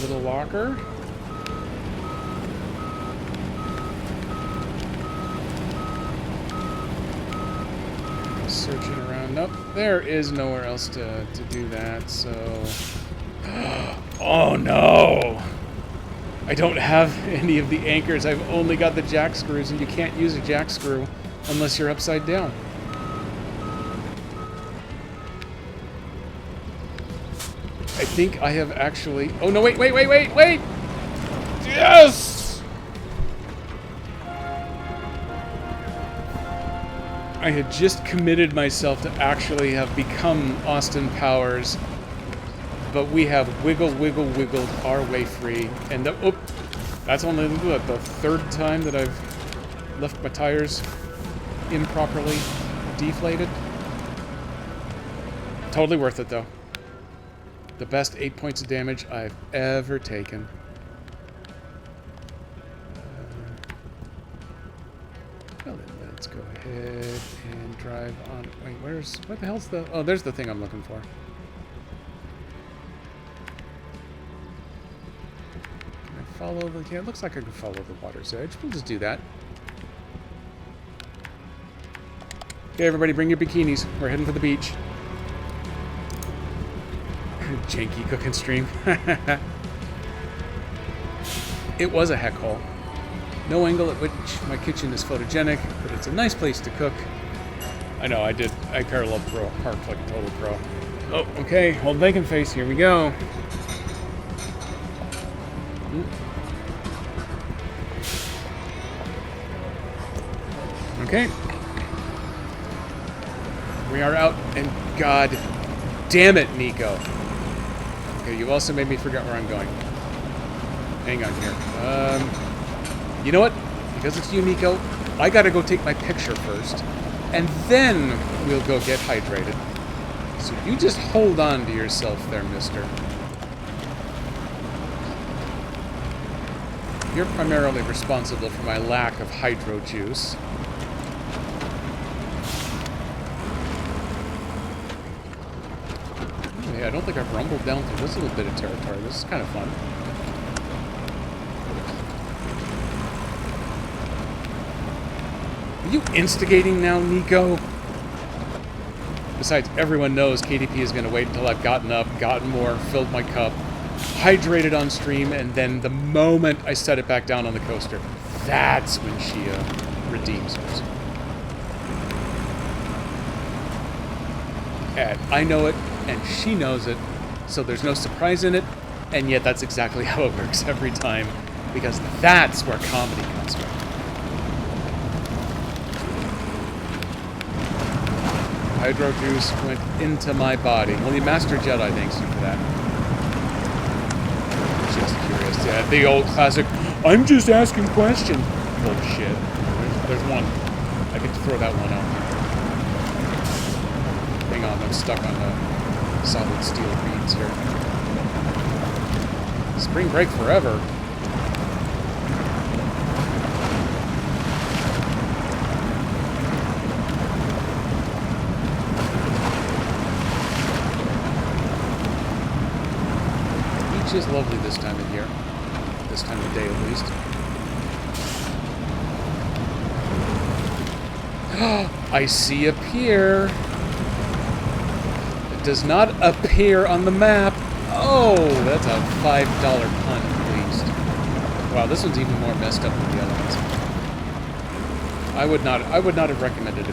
little walker. Searching around. Nope, there is nowhere else to do that, so... Oh no! I don't have any of the anchors. I've only got the jack screws, and you can't use a jack screw unless you're upside down. I think I have actually... Oh, no, wait! Yes! I had just committed myself to actually have become Austin Powers, but we have wiggled our way free. And that's only the third time that I've left my tires improperly deflated. Totally worth it, though. The best 8 points of damage I've ever taken. Well, then let's go ahead and drive on. Wait, what the hell's the... Oh, there's the thing I'm looking for. Follow the... Yeah, it looks like I can follow the water's edge. We'll just do that. Okay, everybody, bring your bikinis. We're heading for the beach. Janky cooking stream. It was a heck hole. No angle at which my kitchen is photogenic, but it's a nice place to cook. I know, I parallel parked like a total pro. Oh, okay, hold bacon face. Here we go. Okay. We are out, and god damn it, Nico. Okay, you also made me forget where I'm going. Hang on here. You know what? Because it's you, Nico, I gotta go take my picture first, and then we'll go get hydrated. So you just hold on to yourself there, mister. You're primarily responsible for my lack of hydro juice. Yeah, I don't think I've rumbled down through this little bit of territory. This is kind of fun. Are you instigating now, Nico? Besides, everyone knows KDP is going to wait until I've gotten up, gotten more, filled my cup, hydrated on stream, and then the moment I set it back down on the coaster, that's when she redeems herself. And I know it, and she knows it, so there's no surprise in it, and yet that's exactly how it works every time, because that's where comedy comes from. Hydro juice went into my body. Only Master Jedi thanks you for that. Just curious. Yeah, the old classic, I'm just asking questions. Bullshit. There's one. I get to throw that one out. Hang on, I'm stuck on the solid steel beams here. Spring break forever. The beach is lovely this time of year. This time of day, at least. I see a pier. It does not appear on the map. Oh, that's a $5 punt at least. Wow, this one's even more messed up than the other ones. I would not have recommended a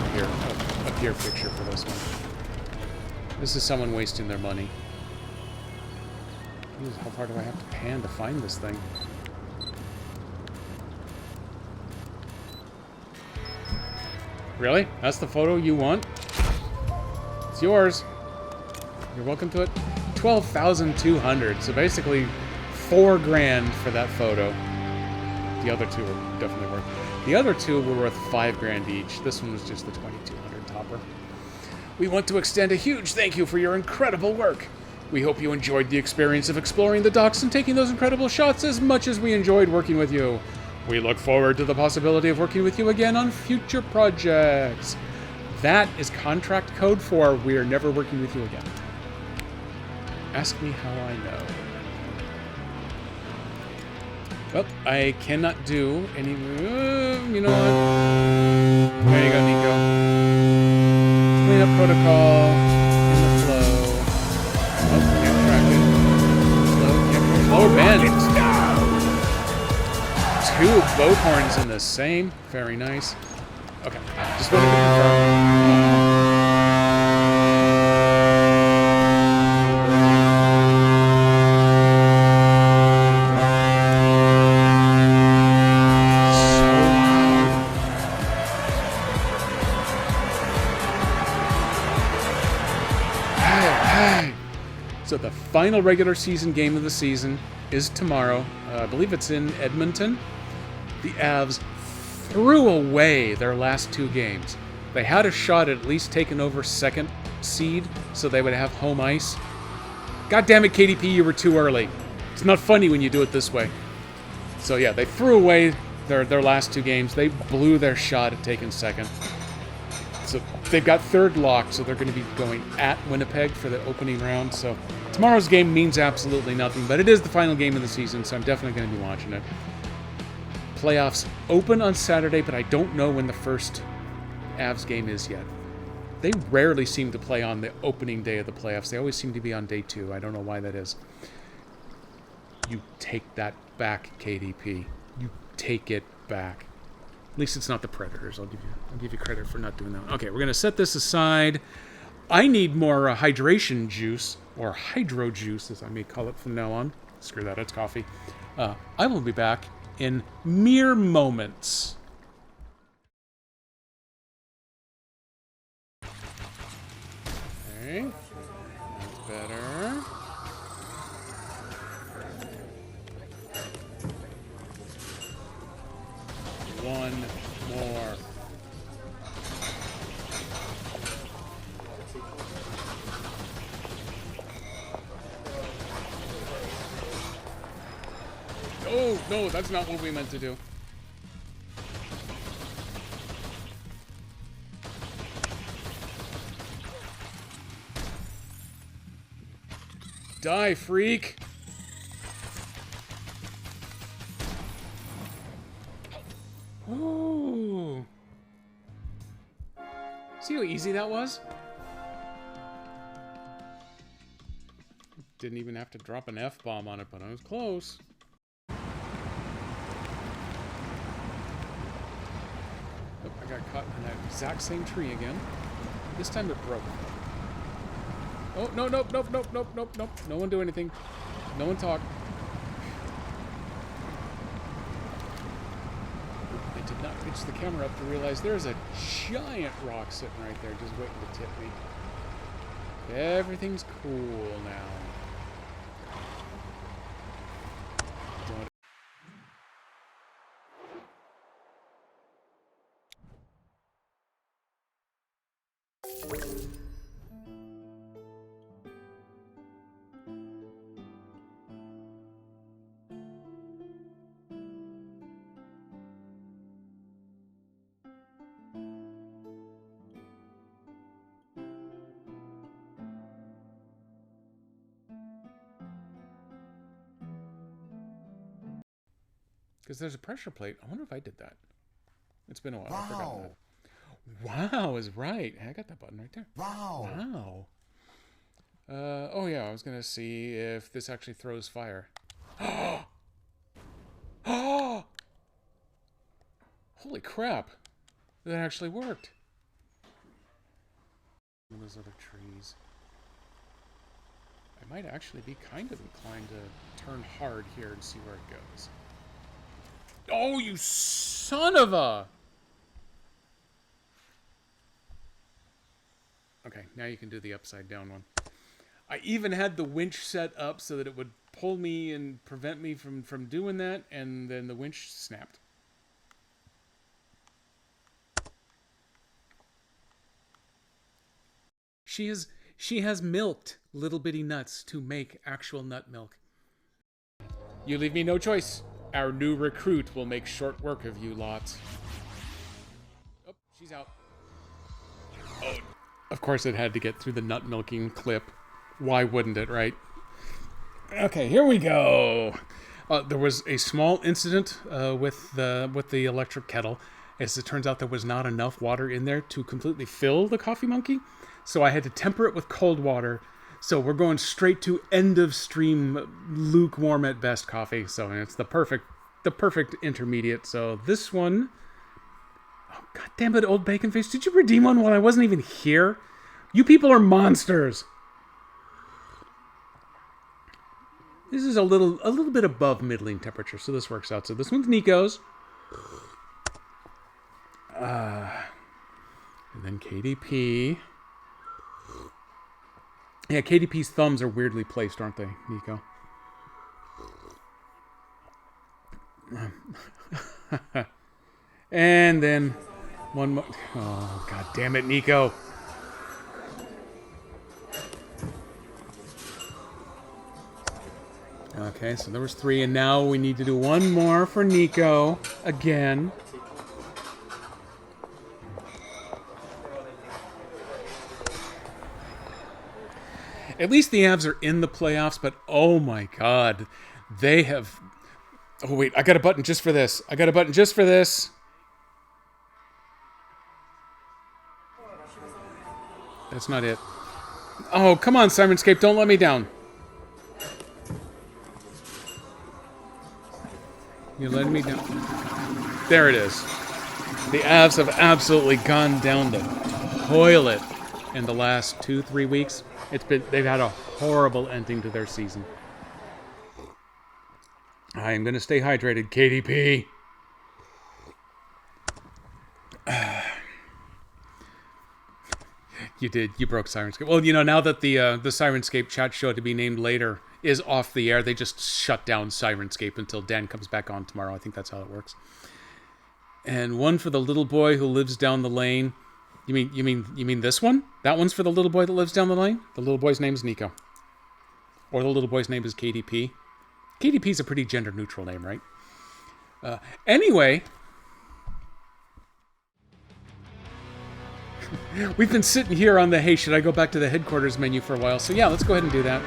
peer picture for this one. This is someone wasting their money. Jeez, how far do I have to pan to find this thing? Really? That's the photo you want? It's yours. You're welcome to it. 12,200. So basically, $4,000 for that photo. The other two were definitely worth. The other two were worth $5,000 each. This one was just the 2,200 topper. We want to extend a huge thank you for your incredible work. We hope you enjoyed the experience of exploring the docks and taking those incredible shots as much as we enjoyed working with you. We look forward to the possibility of working with you again on future projects. That is contract code for we are never working with you again. Ask me how I know. Well, I cannot do any... you know what? There you go, Nico. Clean up protocol. In the flow. Oh, can't track it. Slow, can't... Lower bend. Two boat horns in the same. Very nice. Okay, just wanted to confirm. So the final regular season game of the season is tomorrow. I believe it's in Edmonton. The Avs threw away their last two games. They had a shot at least taking over second seed so they would have home ice. God damn it, KDP, you were too early. It's not funny when you do it this way. So yeah, they threw away their last two games. They blew their shot at taking second. So they've got third locked, so they're going to be going at Winnipeg for the opening round. So tomorrow's game means absolutely nothing, but it is the final game of the season, so I'm definitely going to be watching it. Playoffs open on Saturday, but I don't know when the first Avs game is yet. They rarely seem to play on the opening day of the playoffs. They always seem to be on day 2. I don't know why that is. You take that back, KDP. You take it back. At least it's not the Predators. I'll give you credit for not doing that. Okay, we're gonna set this aside. I need more hydration juice, or hydro juice, as I may call it from now on. Screw that, it's coffee. I will be back in mere moments. Okay, that's better. One more. Oh, no, that's not what we meant to do. Die, freak! Ooh. See how easy that was? Didn't even have to drop an F-bomb on it, but I was close. Oh, I got caught in that exact same tree again. This time it broke. Oh, no, nope, nope, nope, nope, nope, nope. No one do anything. No one talk. I did not pitch the camera up to realize there's a giant rock sitting right there just waiting to tip me. Everything's cool now. Because there's a pressure plate. I wonder if I did that. It's been a while. I've forgotten that. Wow is right. I got that button right there. Wow. Wow. Oh yeah, I was gonna see if this actually throws fire. Holy crap! That actually worked. Those other trees. I might actually be kind of inclined to turn hard here and see where it goes. Oh, you son of a... Okay, now you can do the upside down one. I even had the winch set up so that it would pull me and prevent me from doing that, and then the winch snapped. She has milked little bitty nuts to make actual nut milk. You leave me no choice. Our new recruit will make short work of you lots. Oh, she's out. Oh, of course it had to get through the nut milking clip. Why wouldn't it, right? Okay, here we go. There was a small incident with the electric kettle. As it turns out, there was not enough water in there to completely fill the coffee monkey, so I had to temper it with cold water. So we're going straight to end of stream, lukewarm at best coffee. So it's the perfect intermediate. So this one, oh god damn it, old bacon face! Did you redeem one while I wasn't even here? You people are monsters. This is a little bit above middling temperature, so this works out. So this one's Nico's. And then KDP. Yeah, KDP's thumbs are weirdly placed, aren't they, Nico? And then one more. Oh, god damn it, Nico. Okay, so there was 3, and now we need to do one more for Nico again. At least the Avs are in the playoffs, but oh my god, they have... Oh wait, I got a button just for this. That's not it. Oh, come on, Sirenscape, don't let me down. You're letting me down. There it is. The Avs have absolutely gone down the toilet in the last 2-3 weeks. They've had a horrible ending to their season. I am going to stay hydrated, KDP. You did. You broke Sirenscape. Well, you know, now that the Sirenscape chat show to be named later is off the air, they just shut down Sirenscape until Dan comes back on tomorrow. I think that's how it works. And one for the little boy who lives down the lane. You mean this one? That one's for the little boy that lives down the lane? The little boy's name is Nico. Or the little boy's name is KDP. KDP's a pretty gender-neutral name, right? Anyway... We've been sitting here on the, hey, should I go back to the headquarters menu for a while? So yeah, let's go ahead and do that.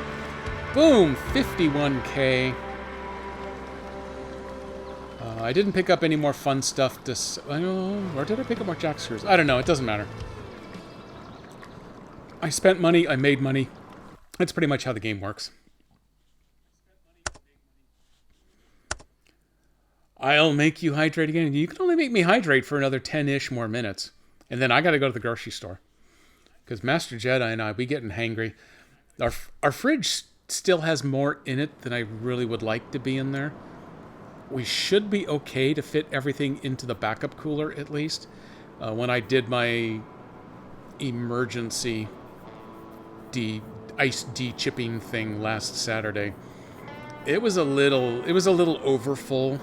Boom! 51K. I didn't pick up any more fun stuff to... Or did I pick up more jack screws? I don't know. It doesn't matter. I spent money. I made money. That's pretty much how the game works. I'll make you hydrate again. You can only make me hydrate for another 10-ish more minutes. And then I got to go to the grocery store. Because Master Jedi and I, we getting hangry. Our fridge still has more in it than I really would like to be in there. We should be okay to fit everything into the backup cooler, at least. When I did my emergency ice de-chipping thing last Saturday, it was a little overfull.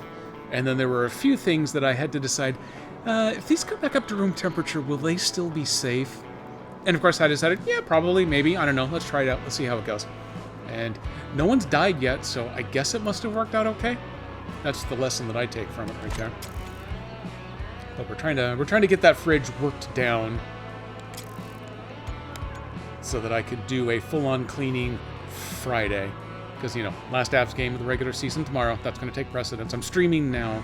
And then there were a few things that I had to decide, if these come back up to room temperature, will they still be safe? And of course I decided, yeah, probably, maybe, I don't know, let's try it out, let's see how it goes. And no one's died yet, so I guess it must have worked out okay. That's the lesson that I take from it right there. But we're trying to get that fridge worked down so that I could do a full-on cleaning Friday. Because, you know, last Avs game of the regular season tomorrow, that's going to take precedence. I'm streaming now.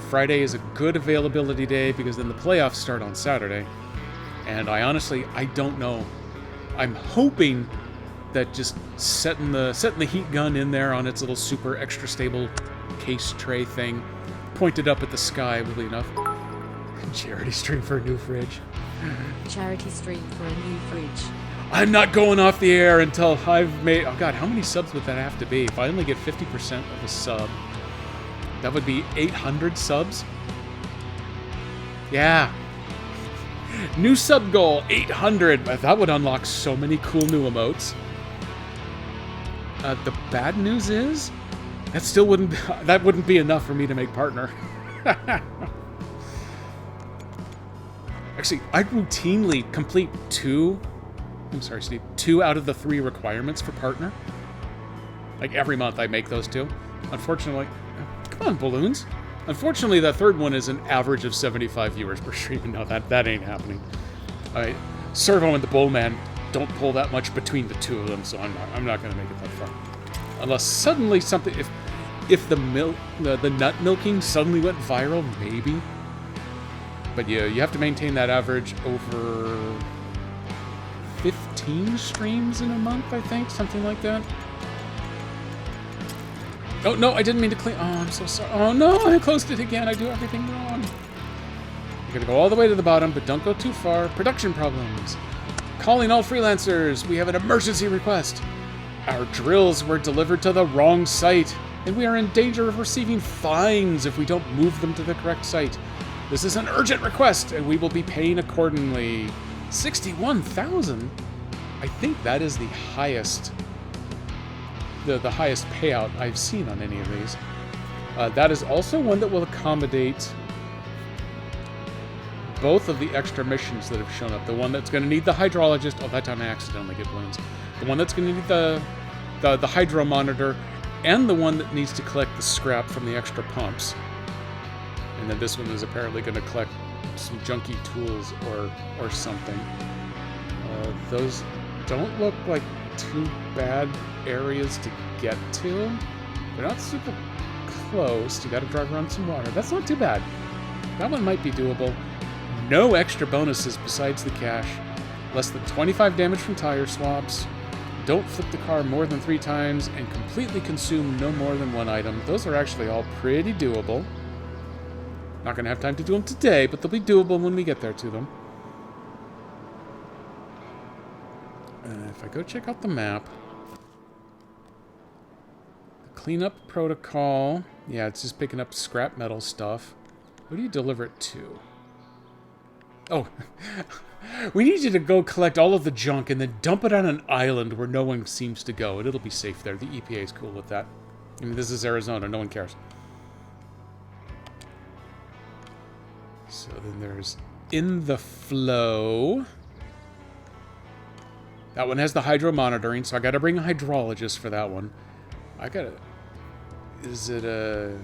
Friday is a good availability day because then the playoffs start on Saturday. And I honestly don't know I'm hoping that just setting the heat gun in there on its little super extra stable case tray thing, pointed up at the sky will be enough. Charity stream for a new fridge. Charity stream for a new fridge. I'm not going off the air until I've made... Oh god, how many subs would that have to be? If I only get 50% of a sub, that would be 800 subs? Yeah. New sub goal, 800. That would unlock so many cool new emotes. The bad news is, that wouldn't be enough for me to make partner. Actually, I routinely complete 2 out of the 3 requirements for partner. Like every month I make those 2. Unfortunately, come on, balloons. Unfortunately, that third one is an average of 75 viewers per stream. No, that ain't happening. Alright, Servo and the Bullman don't pull that much between the 2 of them, so I'm not gonna make it that far. Unless suddenly something, if the nut milking suddenly went viral, maybe. But yeah, you have to maintain that average over 15 streams in a month, I think, something like that. Oh no, I didn't mean to clean. Oh, I'm so sorry. Oh no, I closed it again. I do everything wrong. You're gonna go all the way to the bottom, but don't go too far. Production problems. Calling all freelancers. We have an emergency request. Our drills were delivered to the wrong site, and we are in danger of receiving fines if we don't move them to the correct site. This is an urgent request, and we will be paying accordingly. 61,000? I think that is the highest, the highest payout I've seen on any of these. That is also one that will accommodate both of the extra missions that have shown up. The one that's going to need the hydrologist. Oh, that time I accidentally get balloons. The one that's going to need the hydro monitor, and the one that needs to collect the scrap from the extra pumps. And then this one is apparently going to collect some junky tools or something. Those don't look like too bad areas to get to. They're not super close. You got to drive around some water. That's not too bad. That one might be doable. No extra bonuses besides the cash. Less than 25 damage from tire swaps. Don't flip the car more than 3 times, and completely consume no more than 1 item. Those are actually all pretty doable. Not going to have time to do them today, but they'll be doable when we get there to them. If I go check out the map... The cleanup protocol... Yeah, it's just picking up scrap metal stuff. Who do you deliver it to? Oh, we need you to go collect all of the junk and then dump it on an island where no one seems to go, and it'll be safe there. The EPA is cool with that. I mean, this is Arizona. No one cares. So then there's In the Flow. That one has the hydro monitoring, so I gotta bring a hydrologist for that one. Is it a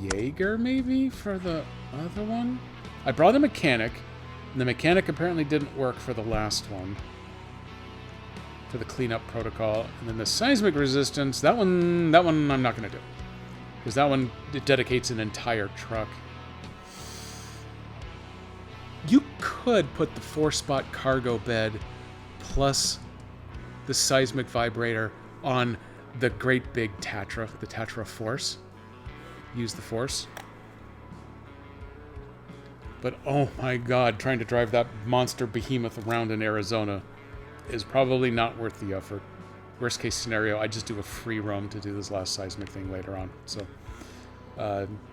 Jaeger, maybe, for the other one? I brought a mechanic, and the mechanic apparently didn't work for the last one. For the cleanup protocol. And then the seismic resistance, that one I'm not gonna do. Because that one, it dedicates an entire truck. You could put the 4-spot cargo bed plus the seismic vibrator on the great big Tatra, the Tatra Force. Use the Force. But oh my god, trying to drive that monster behemoth around in Arizona is probably not worth the effort. Worst case scenario, I just do a free roam to do this last seismic thing later on. So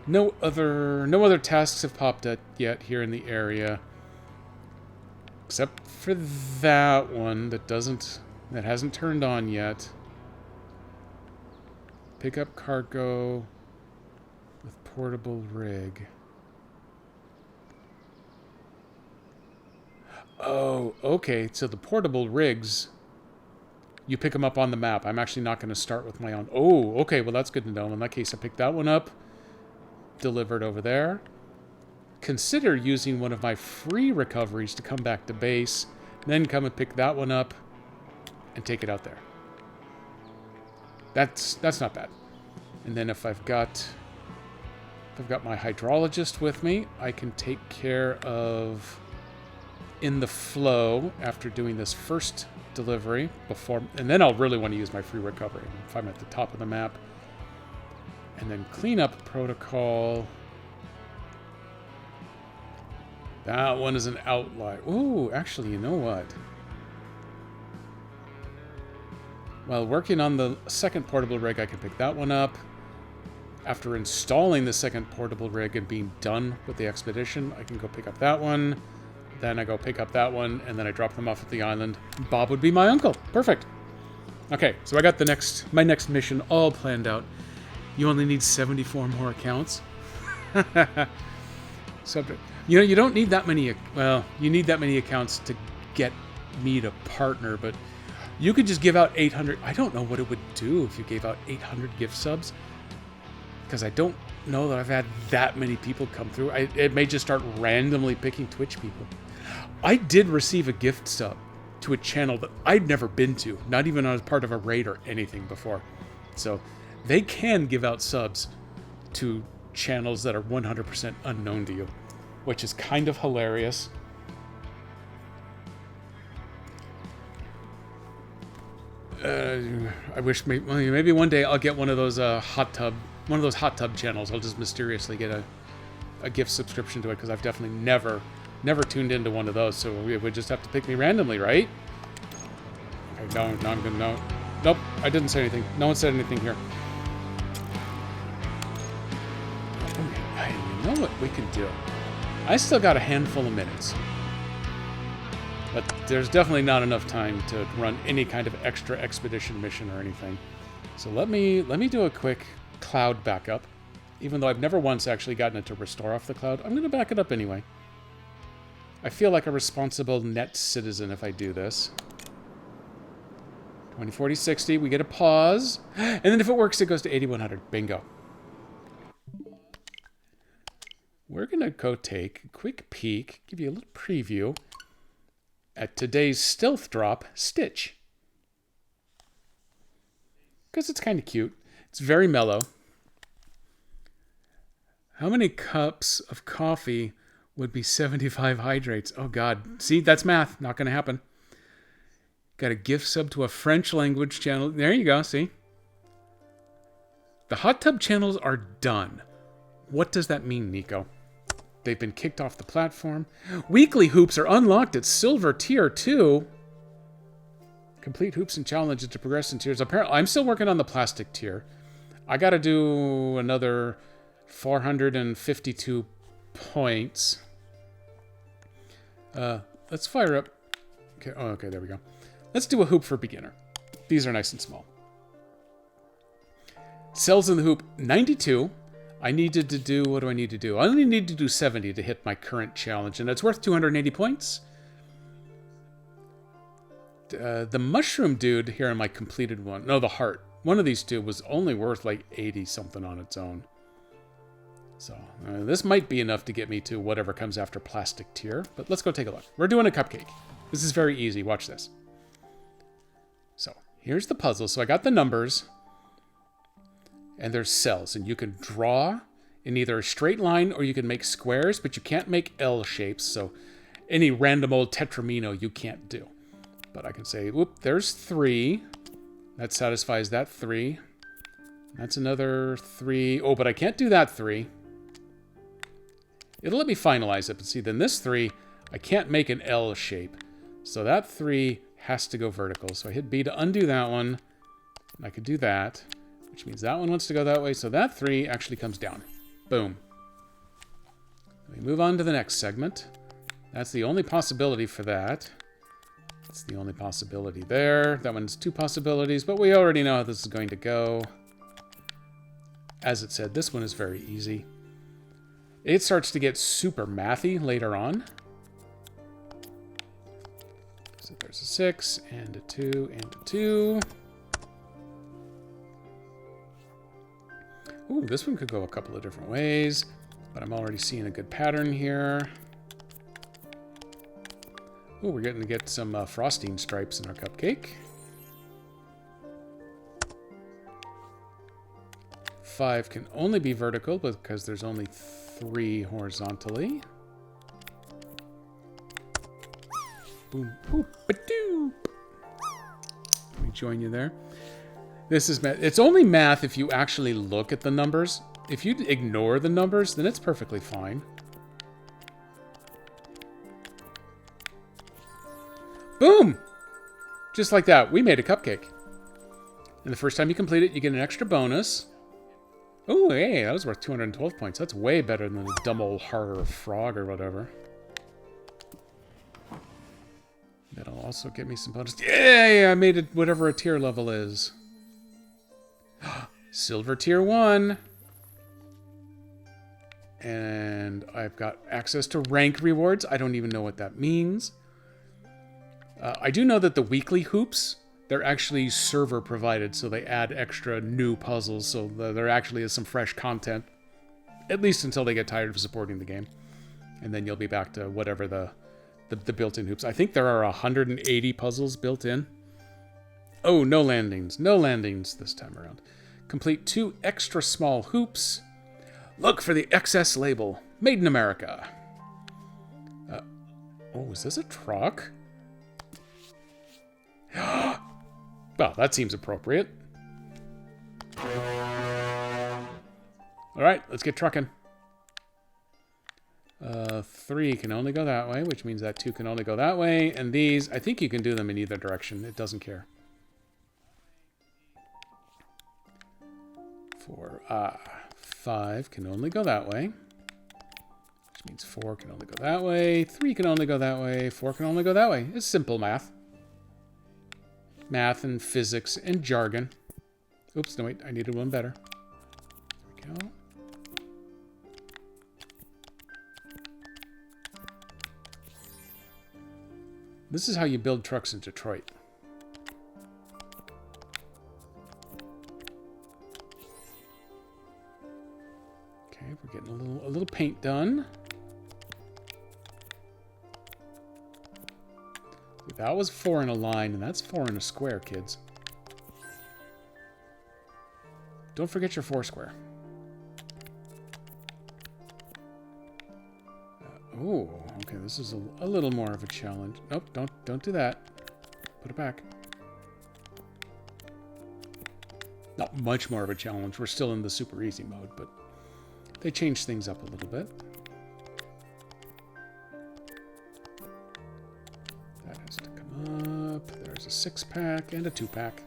no other tasks have popped up yet here in the area, except for that one that hasn't turned on yet. Pick up cargo with portable rig. Oh, okay. So the portable rigs, you pick them up on the map. I'm actually not going to start with my own. Oh, okay. Well, that's good to know. In that case, I picked that one up. Delivered over there. Consider using one of my free recoveries to come back to base. Then come and pick that one up and take it out there. That's not bad. And then if I've got my hydrologist with me, I can take care of in the flow after doing this first delivery before, and then I'll really want to use my free recovery if I'm at the top of the map. And then cleanup protocol. That one is an outlier. Ooh, actually, you know what? While working on the second portable rig, I can pick that one up. After installing the second portable rig and being done with the expedition, I can go pick up that one. Then I go pick up that one, and then I drop them off at the island. Bob would be my uncle. Perfect. Okay, so I got my next mission all planned out. You only need 74 more accounts. Subject. You know, you don't need that many. Well, you need that many accounts to get me to partner, but you could just give out 800. I don't know what it would do if you gave out 800 gift subs, because I don't know that I've had that many people come through. It may just start randomly picking Twitch people. I did receive a gift sub to a channel that I'd never been to, not even as part of a raid or anything before. So they can give out subs to channels that are 100% unknown to you, which is kind of hilarious. I wish maybe one day I'll get one of those hot tub channels. I'll just mysteriously get a gift subscription to it, because I've definitely never tuned into one of those. So it would just have to pick me randomly, right? Okay, no, I'm gonna no. Nope, I didn't say anything. No one said anything here. Hey, you know what we can do? I still got a handful of minutes, but there's definitely not enough time to run any kind of extra expedition mission or anything. So let me do a quick cloud backup. Even though I've never once actually gotten it to restore off the cloud, I'm going to back it up anyway. I feel like a responsible net citizen if I do this. 20, 40, 60. We get a pause. And then if it works, it goes to 8100. Bingo. We're going to go take a quick peek, give you a little preview at today's stealth drop, Stitch. Because it's kind of cute. It's very mellow. How many cups of coffee would be 75 hydrates? Oh, God. See, that's math. Not going to happen. Got a gift sub to a French language channel. There you go. See? The hot tub channels are done. What does that mean, Nico? They've been kicked off the platform. Weekly hoops are unlocked at Silver Tier 2. Complete hoops and challenges to progress in tiers. Apparently, I'm still working on the plastic tier. I got to do another 452 points. Let's fire up. Okay, oh, okay, there we go. Let's do a hoop for beginner. These are nice and small. Cells in the hoop, 92. I needed to do, what do I need to do? I only need to do 70 to hit my current challenge, and it's worth 280 points. The mushroom dude here in my completed one, no, the heart. One of these two was only worth like 80 something on its own. So this might be enough to get me to whatever comes after plastic tier, but let's go take a look. We're doing a cupcake. This is very easy. Watch this. So here's the puzzle. So I got the numbers, and there's cells, and you can draw in either a straight line or you can make squares, but you can't make L shapes. So any random old tetramino you can't do. But I can say, whoop, there's 3. That satisfies that 3. That's another 3. Oh, but I can't do that 3. It'll let me finalize it. But see, then this 3, I can't make an L shape. So that 3 has to go vertical. So I hit B to undo that one. And I could do that, which means that one wants to go that way. So that 3 actually comes down. Boom. We move on to the next segment. That's the only possibility for that. That's the only possibility there. That one's 2 possibilities, but we already know how this is going to go. As it said, this one is very easy. It starts to get super mathy later on. So there's a 6, and a 2, and a 2. Ooh, this one could go a couple of different ways, but I'm already seeing a good pattern here. Ooh, we're getting to get some frosting stripes in our cupcake. 5 can only be vertical because there's only 3 horizontally. boom, boop, ba-doop. Let me join you there. This is math. It's only math if you actually look at the numbers. If you ignore the numbers, then it's perfectly fine. Boom! Just like that, we made a cupcake. And the first time you complete it, you get an extra bonus. Oh, hey, that was worth 212 points. That's way better than the dumb old harder frog or whatever. That'll also get me some bonus. Yay! I made it whatever a tier level is. Silver tier 1. And I've got access to rank rewards. I don't even know what that means. I do know that the weekly hoops, they're actually server provided, so they add extra new puzzles, so there actually is some fresh content. At least until they get tired of supporting the game. And then you'll be back to whatever the built-in hoops. I think there are 180 puzzles built in. Oh, no landings. No landings this time around. Complete 2 extra small hoops. Look for the XS label. Made in America. Oh, is this a truck? Well, that seems appropriate. Alright, let's get trucking. 3 can only go that way, which means that 2 can only go that way. And these, I think you can do them in either direction. It doesn't care. 5 can only go that way. Which means 4 can only go that way. 3 can only go that way. 4 can only go that way. It's simple math. Math and physics and jargon. Oops, no wait, I needed one better. There we go. This is how you build trucks in Detroit. Okay, we're getting a little paint done. That was 4 in a line, and that's 4 in a square, kids. Don't forget your 4 square. Oh, okay, this is a little more of a challenge. Nope, don't do that. Put it back. Not much more of a challenge. We're still in the super easy mode, but they changed things up a little bit. That has to come up. There's a 6-pack and a 2-pack.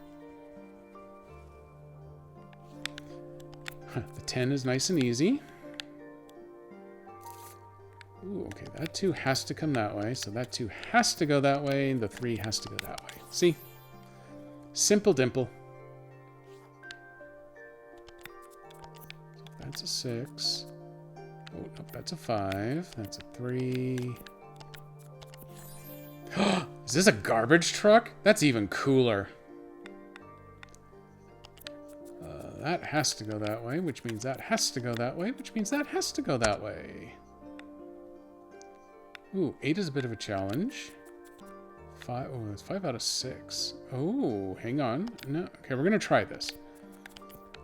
The 10 is nice and easy. Ooh, okay, that 2 has to come that way, so that 2 has to go that way, and the 3 has to go that way. See? Simple dimple. That's a 6. Oh, nope, that's a 5. That's a 3. Is this a garbage truck? That's even cooler. That has to go that way, which means that has to go that way, which means that has to go that way. Ooh, 8 is a bit of a challenge. 5, oh, it's 5 out of 6. Oh, hang on. No, okay, we're gonna try this.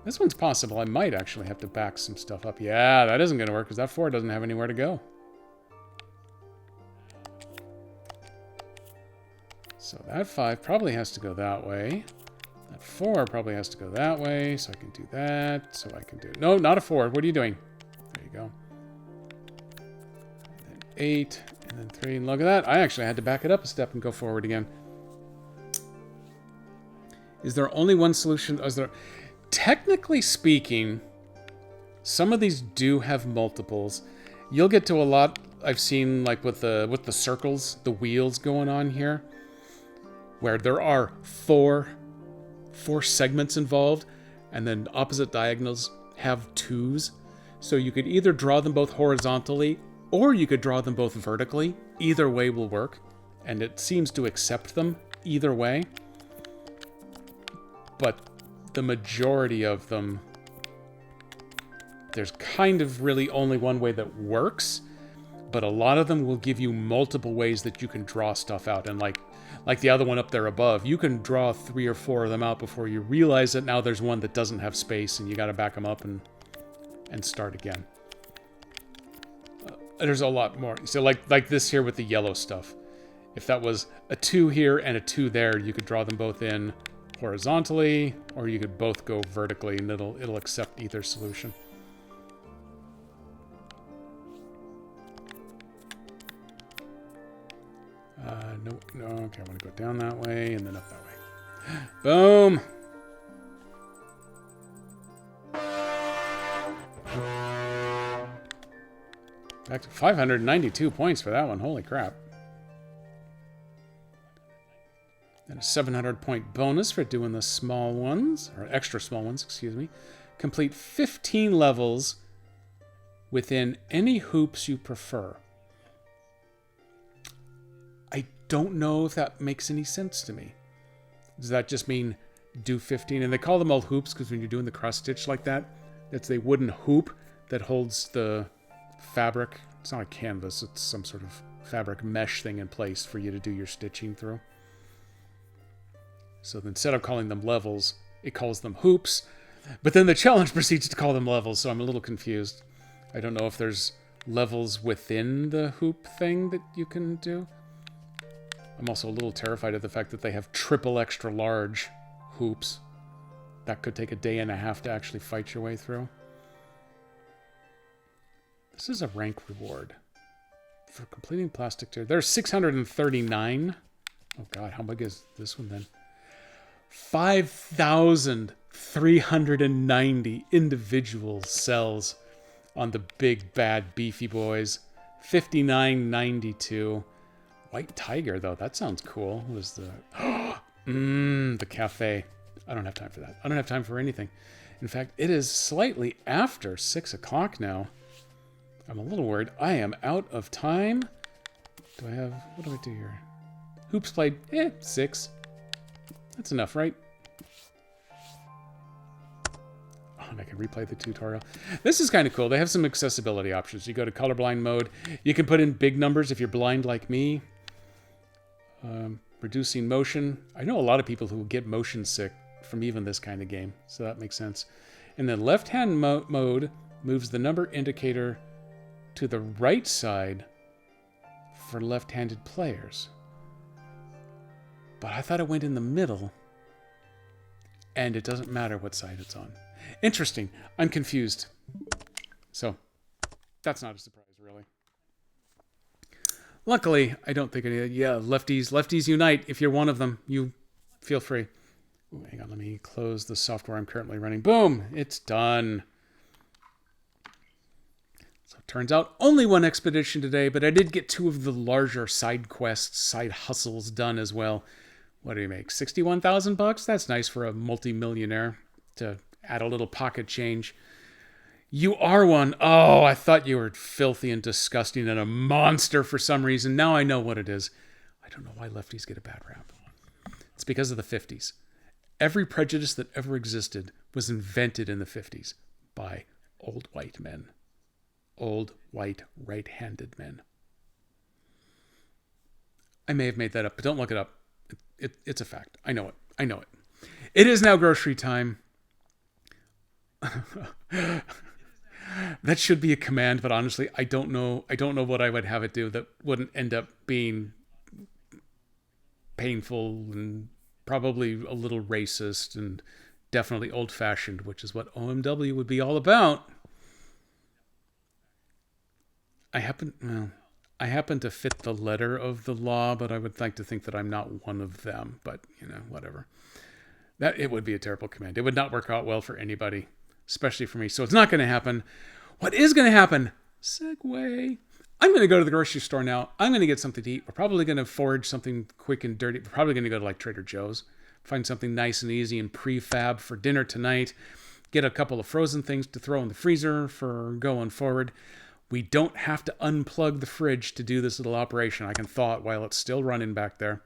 This one's possible. I might actually have to back some stuff up. Yeah, that isn't gonna work because that 4 doesn't have anywhere to go. So that 5 probably has to go that way. That 4 probably has to go that way, so I can do that. So I can do... No, not a 4. What are you doing? There you go. And then 8, and then 3. And look at that. I actually had to back it up a step and go forward again. Is there only one solution? Is there... Technically speaking, some of these do have multiples. You'll get to a lot I've seen, like with the circles, the wheels going on here, where there are four segments involved, and then opposite diagonals have 2s. So you could either draw them both horizontally, or you could draw them both vertically. Either way will work, and it seems to accept them either way. But the majority of them, there's kind of really only one way that works, but a lot of them will give you multiple ways that you can draw stuff out. And like the other one up there above, you can draw 3 or 4 of them out before you realize that now there's one that doesn't have space and you got to back them up and start again. There's a lot more. So like this here with the yellow stuff. If that was a 2 here and a 2 there, you could draw them both in horizontally, or you could both go vertically, and it'll accept either solution. No, okay, I want to go down that way and then up that way. Boom! Back to 592 points for that one. Holy crap. And a 700 point bonus for doing the small ones, or extra small ones, excuse me. Complete 15 levels within any hoops you prefer. I don't know if that makes any sense to me. Does that just mean do 15? And they call them all hoops because when you're doing the cross stitch like that, it's a wooden hoop that holds the fabric. It's not a canvas, it's some sort of fabric mesh thing in place for you to do your stitching through. So instead of calling them levels, it calls them hoops. But then the challenge proceeds to call them levels, so I'm a little confused. I don't know if there's levels within the hoop thing that you can do. I'm also a little terrified of the fact that they have triple extra large hoops. That could take a day and a half to actually fight your way through. This is a rank reward for completing plastic tier. There's 639. Oh god, how big is this one then? 5,390 individual cells on the big bad beefy boys. 59.92. White Tiger though, that sounds cool. What is the the cafe? I don't have time for that. I don't have time for anything. In fact, it is slightly after 6 o'clock now. I'm a little worried. I am out of time. Do I have... What do I do here? Hoops played. 6. That's enough, right? Oh, and I can replay the tutorial. This is kind of cool. They have some accessibility options. You go to colorblind mode. You can put in big numbers if you're blind like me. Reducing motion. I know a lot of people who get motion sick from even this kind of game, so that makes sense. And then left-hand mode moves the number indicator to the right side for left-handed players. But I thought it went in the middle, and it doesn't matter what side it's on. Interesting. I'm confused. So, that's not a surprise, really. Luckily, I don't think any... Yeah, lefties unite. If you're one of them, you feel free. Ooh, hang on, let me close the software I'm currently running. Boom! It's done. So it turns out only one expedition today, but I did get 2 of the larger side quests, side hustles done as well. What do you make? $61,000? That's nice for a multi-millionaire to add a little pocket change. You are one. Oh, I thought you were filthy and disgusting and a monster for some reason. Now I know what it is. I don't know why lefties get a bad rap. It's because of the 50s. Every prejudice that ever existed was invented in the 50s by old white men. Old, white, right-handed men. I may have made that up, but don't look it up. It's a fact. I know it. I know it. It is now grocery time. That should be a command, but honestly, I don't know what I would have it do that wouldn't end up being painful and probably a little racist and definitely old-fashioned, which is what OMW would be all about. I happen to fit the letter of the law, but I would like to think that I'm not one of them. But, whatever. That it would be a terrible command. It would not work out well for anybody, especially for me. So it's not going to happen. What is going to happen? Segue. I'm going to go to the grocery store now. I'm going to get something to eat. We're probably going to forage something quick and dirty. We're probably going to go to like Trader Joe's, find something nice and easy and prefab for dinner tonight. Get a couple of frozen things to throw in the freezer for going forward. We don't have to unplug the fridge to do this little operation. I can thaw it while it's still running back there.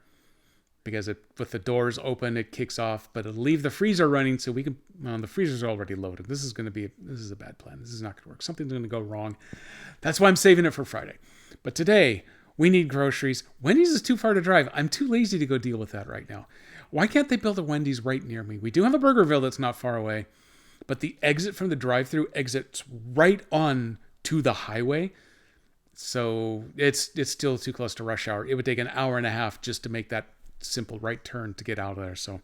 Because with the doors open, it kicks off. But it'll leave the freezer running so we can... Well, the freezer's already loaded. This is a bad plan. This is not going to work. Something's going to go wrong. That's why I'm saving it for Friday. But today, we need groceries. Wendy's is too far to drive. I'm too lazy to go deal with that right now. Why can't they build a Wendy's right near me? We do have a Burgerville that's not far away. But the exit from the drive-thru exits right on to the highway. So it's still too close to rush hour. It would take an hour and a half just to make that simple right turn to get out of there. So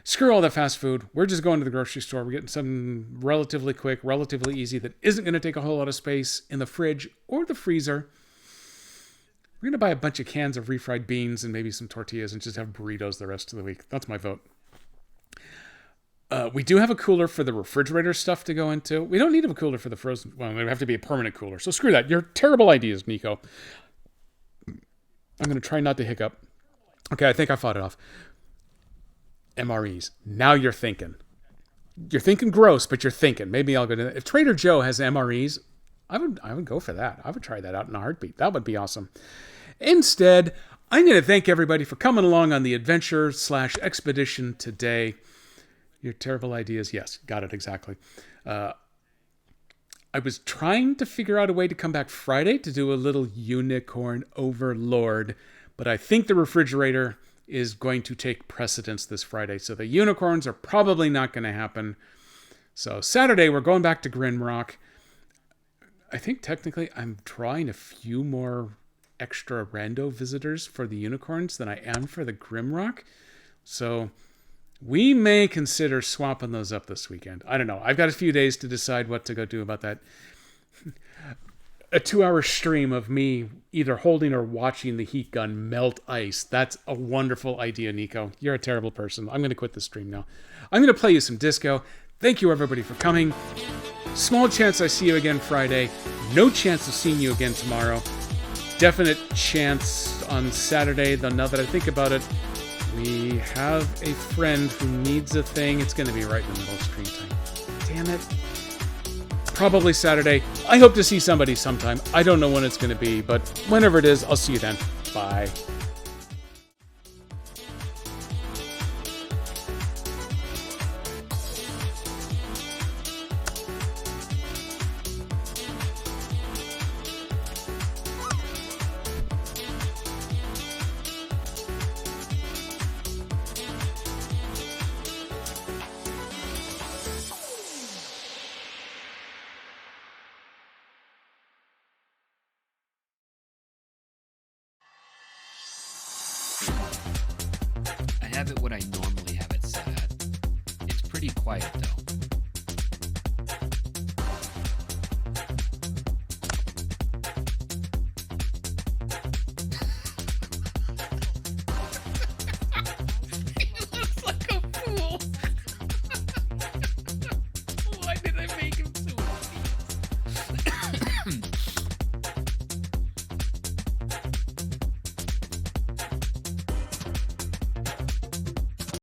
screw all that fast food. We're just going to the grocery store. We're getting something relatively quick, relatively easy that isn't going to take a whole lot of space in the fridge or the freezer. We're going to buy a bunch of cans of refried beans and maybe some tortillas and just have burritos the rest of the week. That's my vote. We do have a cooler for the refrigerator stuff to go into. We don't need a cooler for the frozen. Well, it would have to be a permanent cooler. So screw that. Your terrible ideas, Nico. I'm going to try not to hiccup. Okay, I think I fought it off. MREs. Now you're thinking. You're thinking gross, but you're thinking. Maybe I'll go to that. If Trader Joe has MREs, I would go for that. I would try that out in a heartbeat. That would be awesome. Instead, I'm going to thank everybody for coming along on the adventure/expedition today. Your terrible ideas. Yes, got it exactly. I was trying to figure out a way to come back Friday to do a little unicorn overlord, but I think the refrigerator is going to take precedence this Friday. So the unicorns are probably not going to happen. So Saturday, we're going back to Grimrock. I think technically I'm drawing a few more extra rando visitors for the unicorns than I am for the Grimrock. So we may consider swapping those up this weekend. I don't know. I've got a few days to decide what to go do about that. A 2-hour stream of me either holding or watching the heat gun melt ice. That's a wonderful idea, Nico. You're a terrible person. I'm going to quit the stream now. I'm going to play you some disco. Thank you, everybody, for coming. Small chance I see you again Friday. No chance of seeing you again tomorrow. Definite chance on Saturday, though now that I think about it, we have a friend who needs a thing. It's going to be right in the middle of screen time. Damn it. Probably Saturday. I hope to see somebody sometime. I don't know when it's going to be, but whenever it is, I'll see you then. Bye. I have it what I normally have it set at. It's pretty quiet though. He looks like a fool. Why did I make him so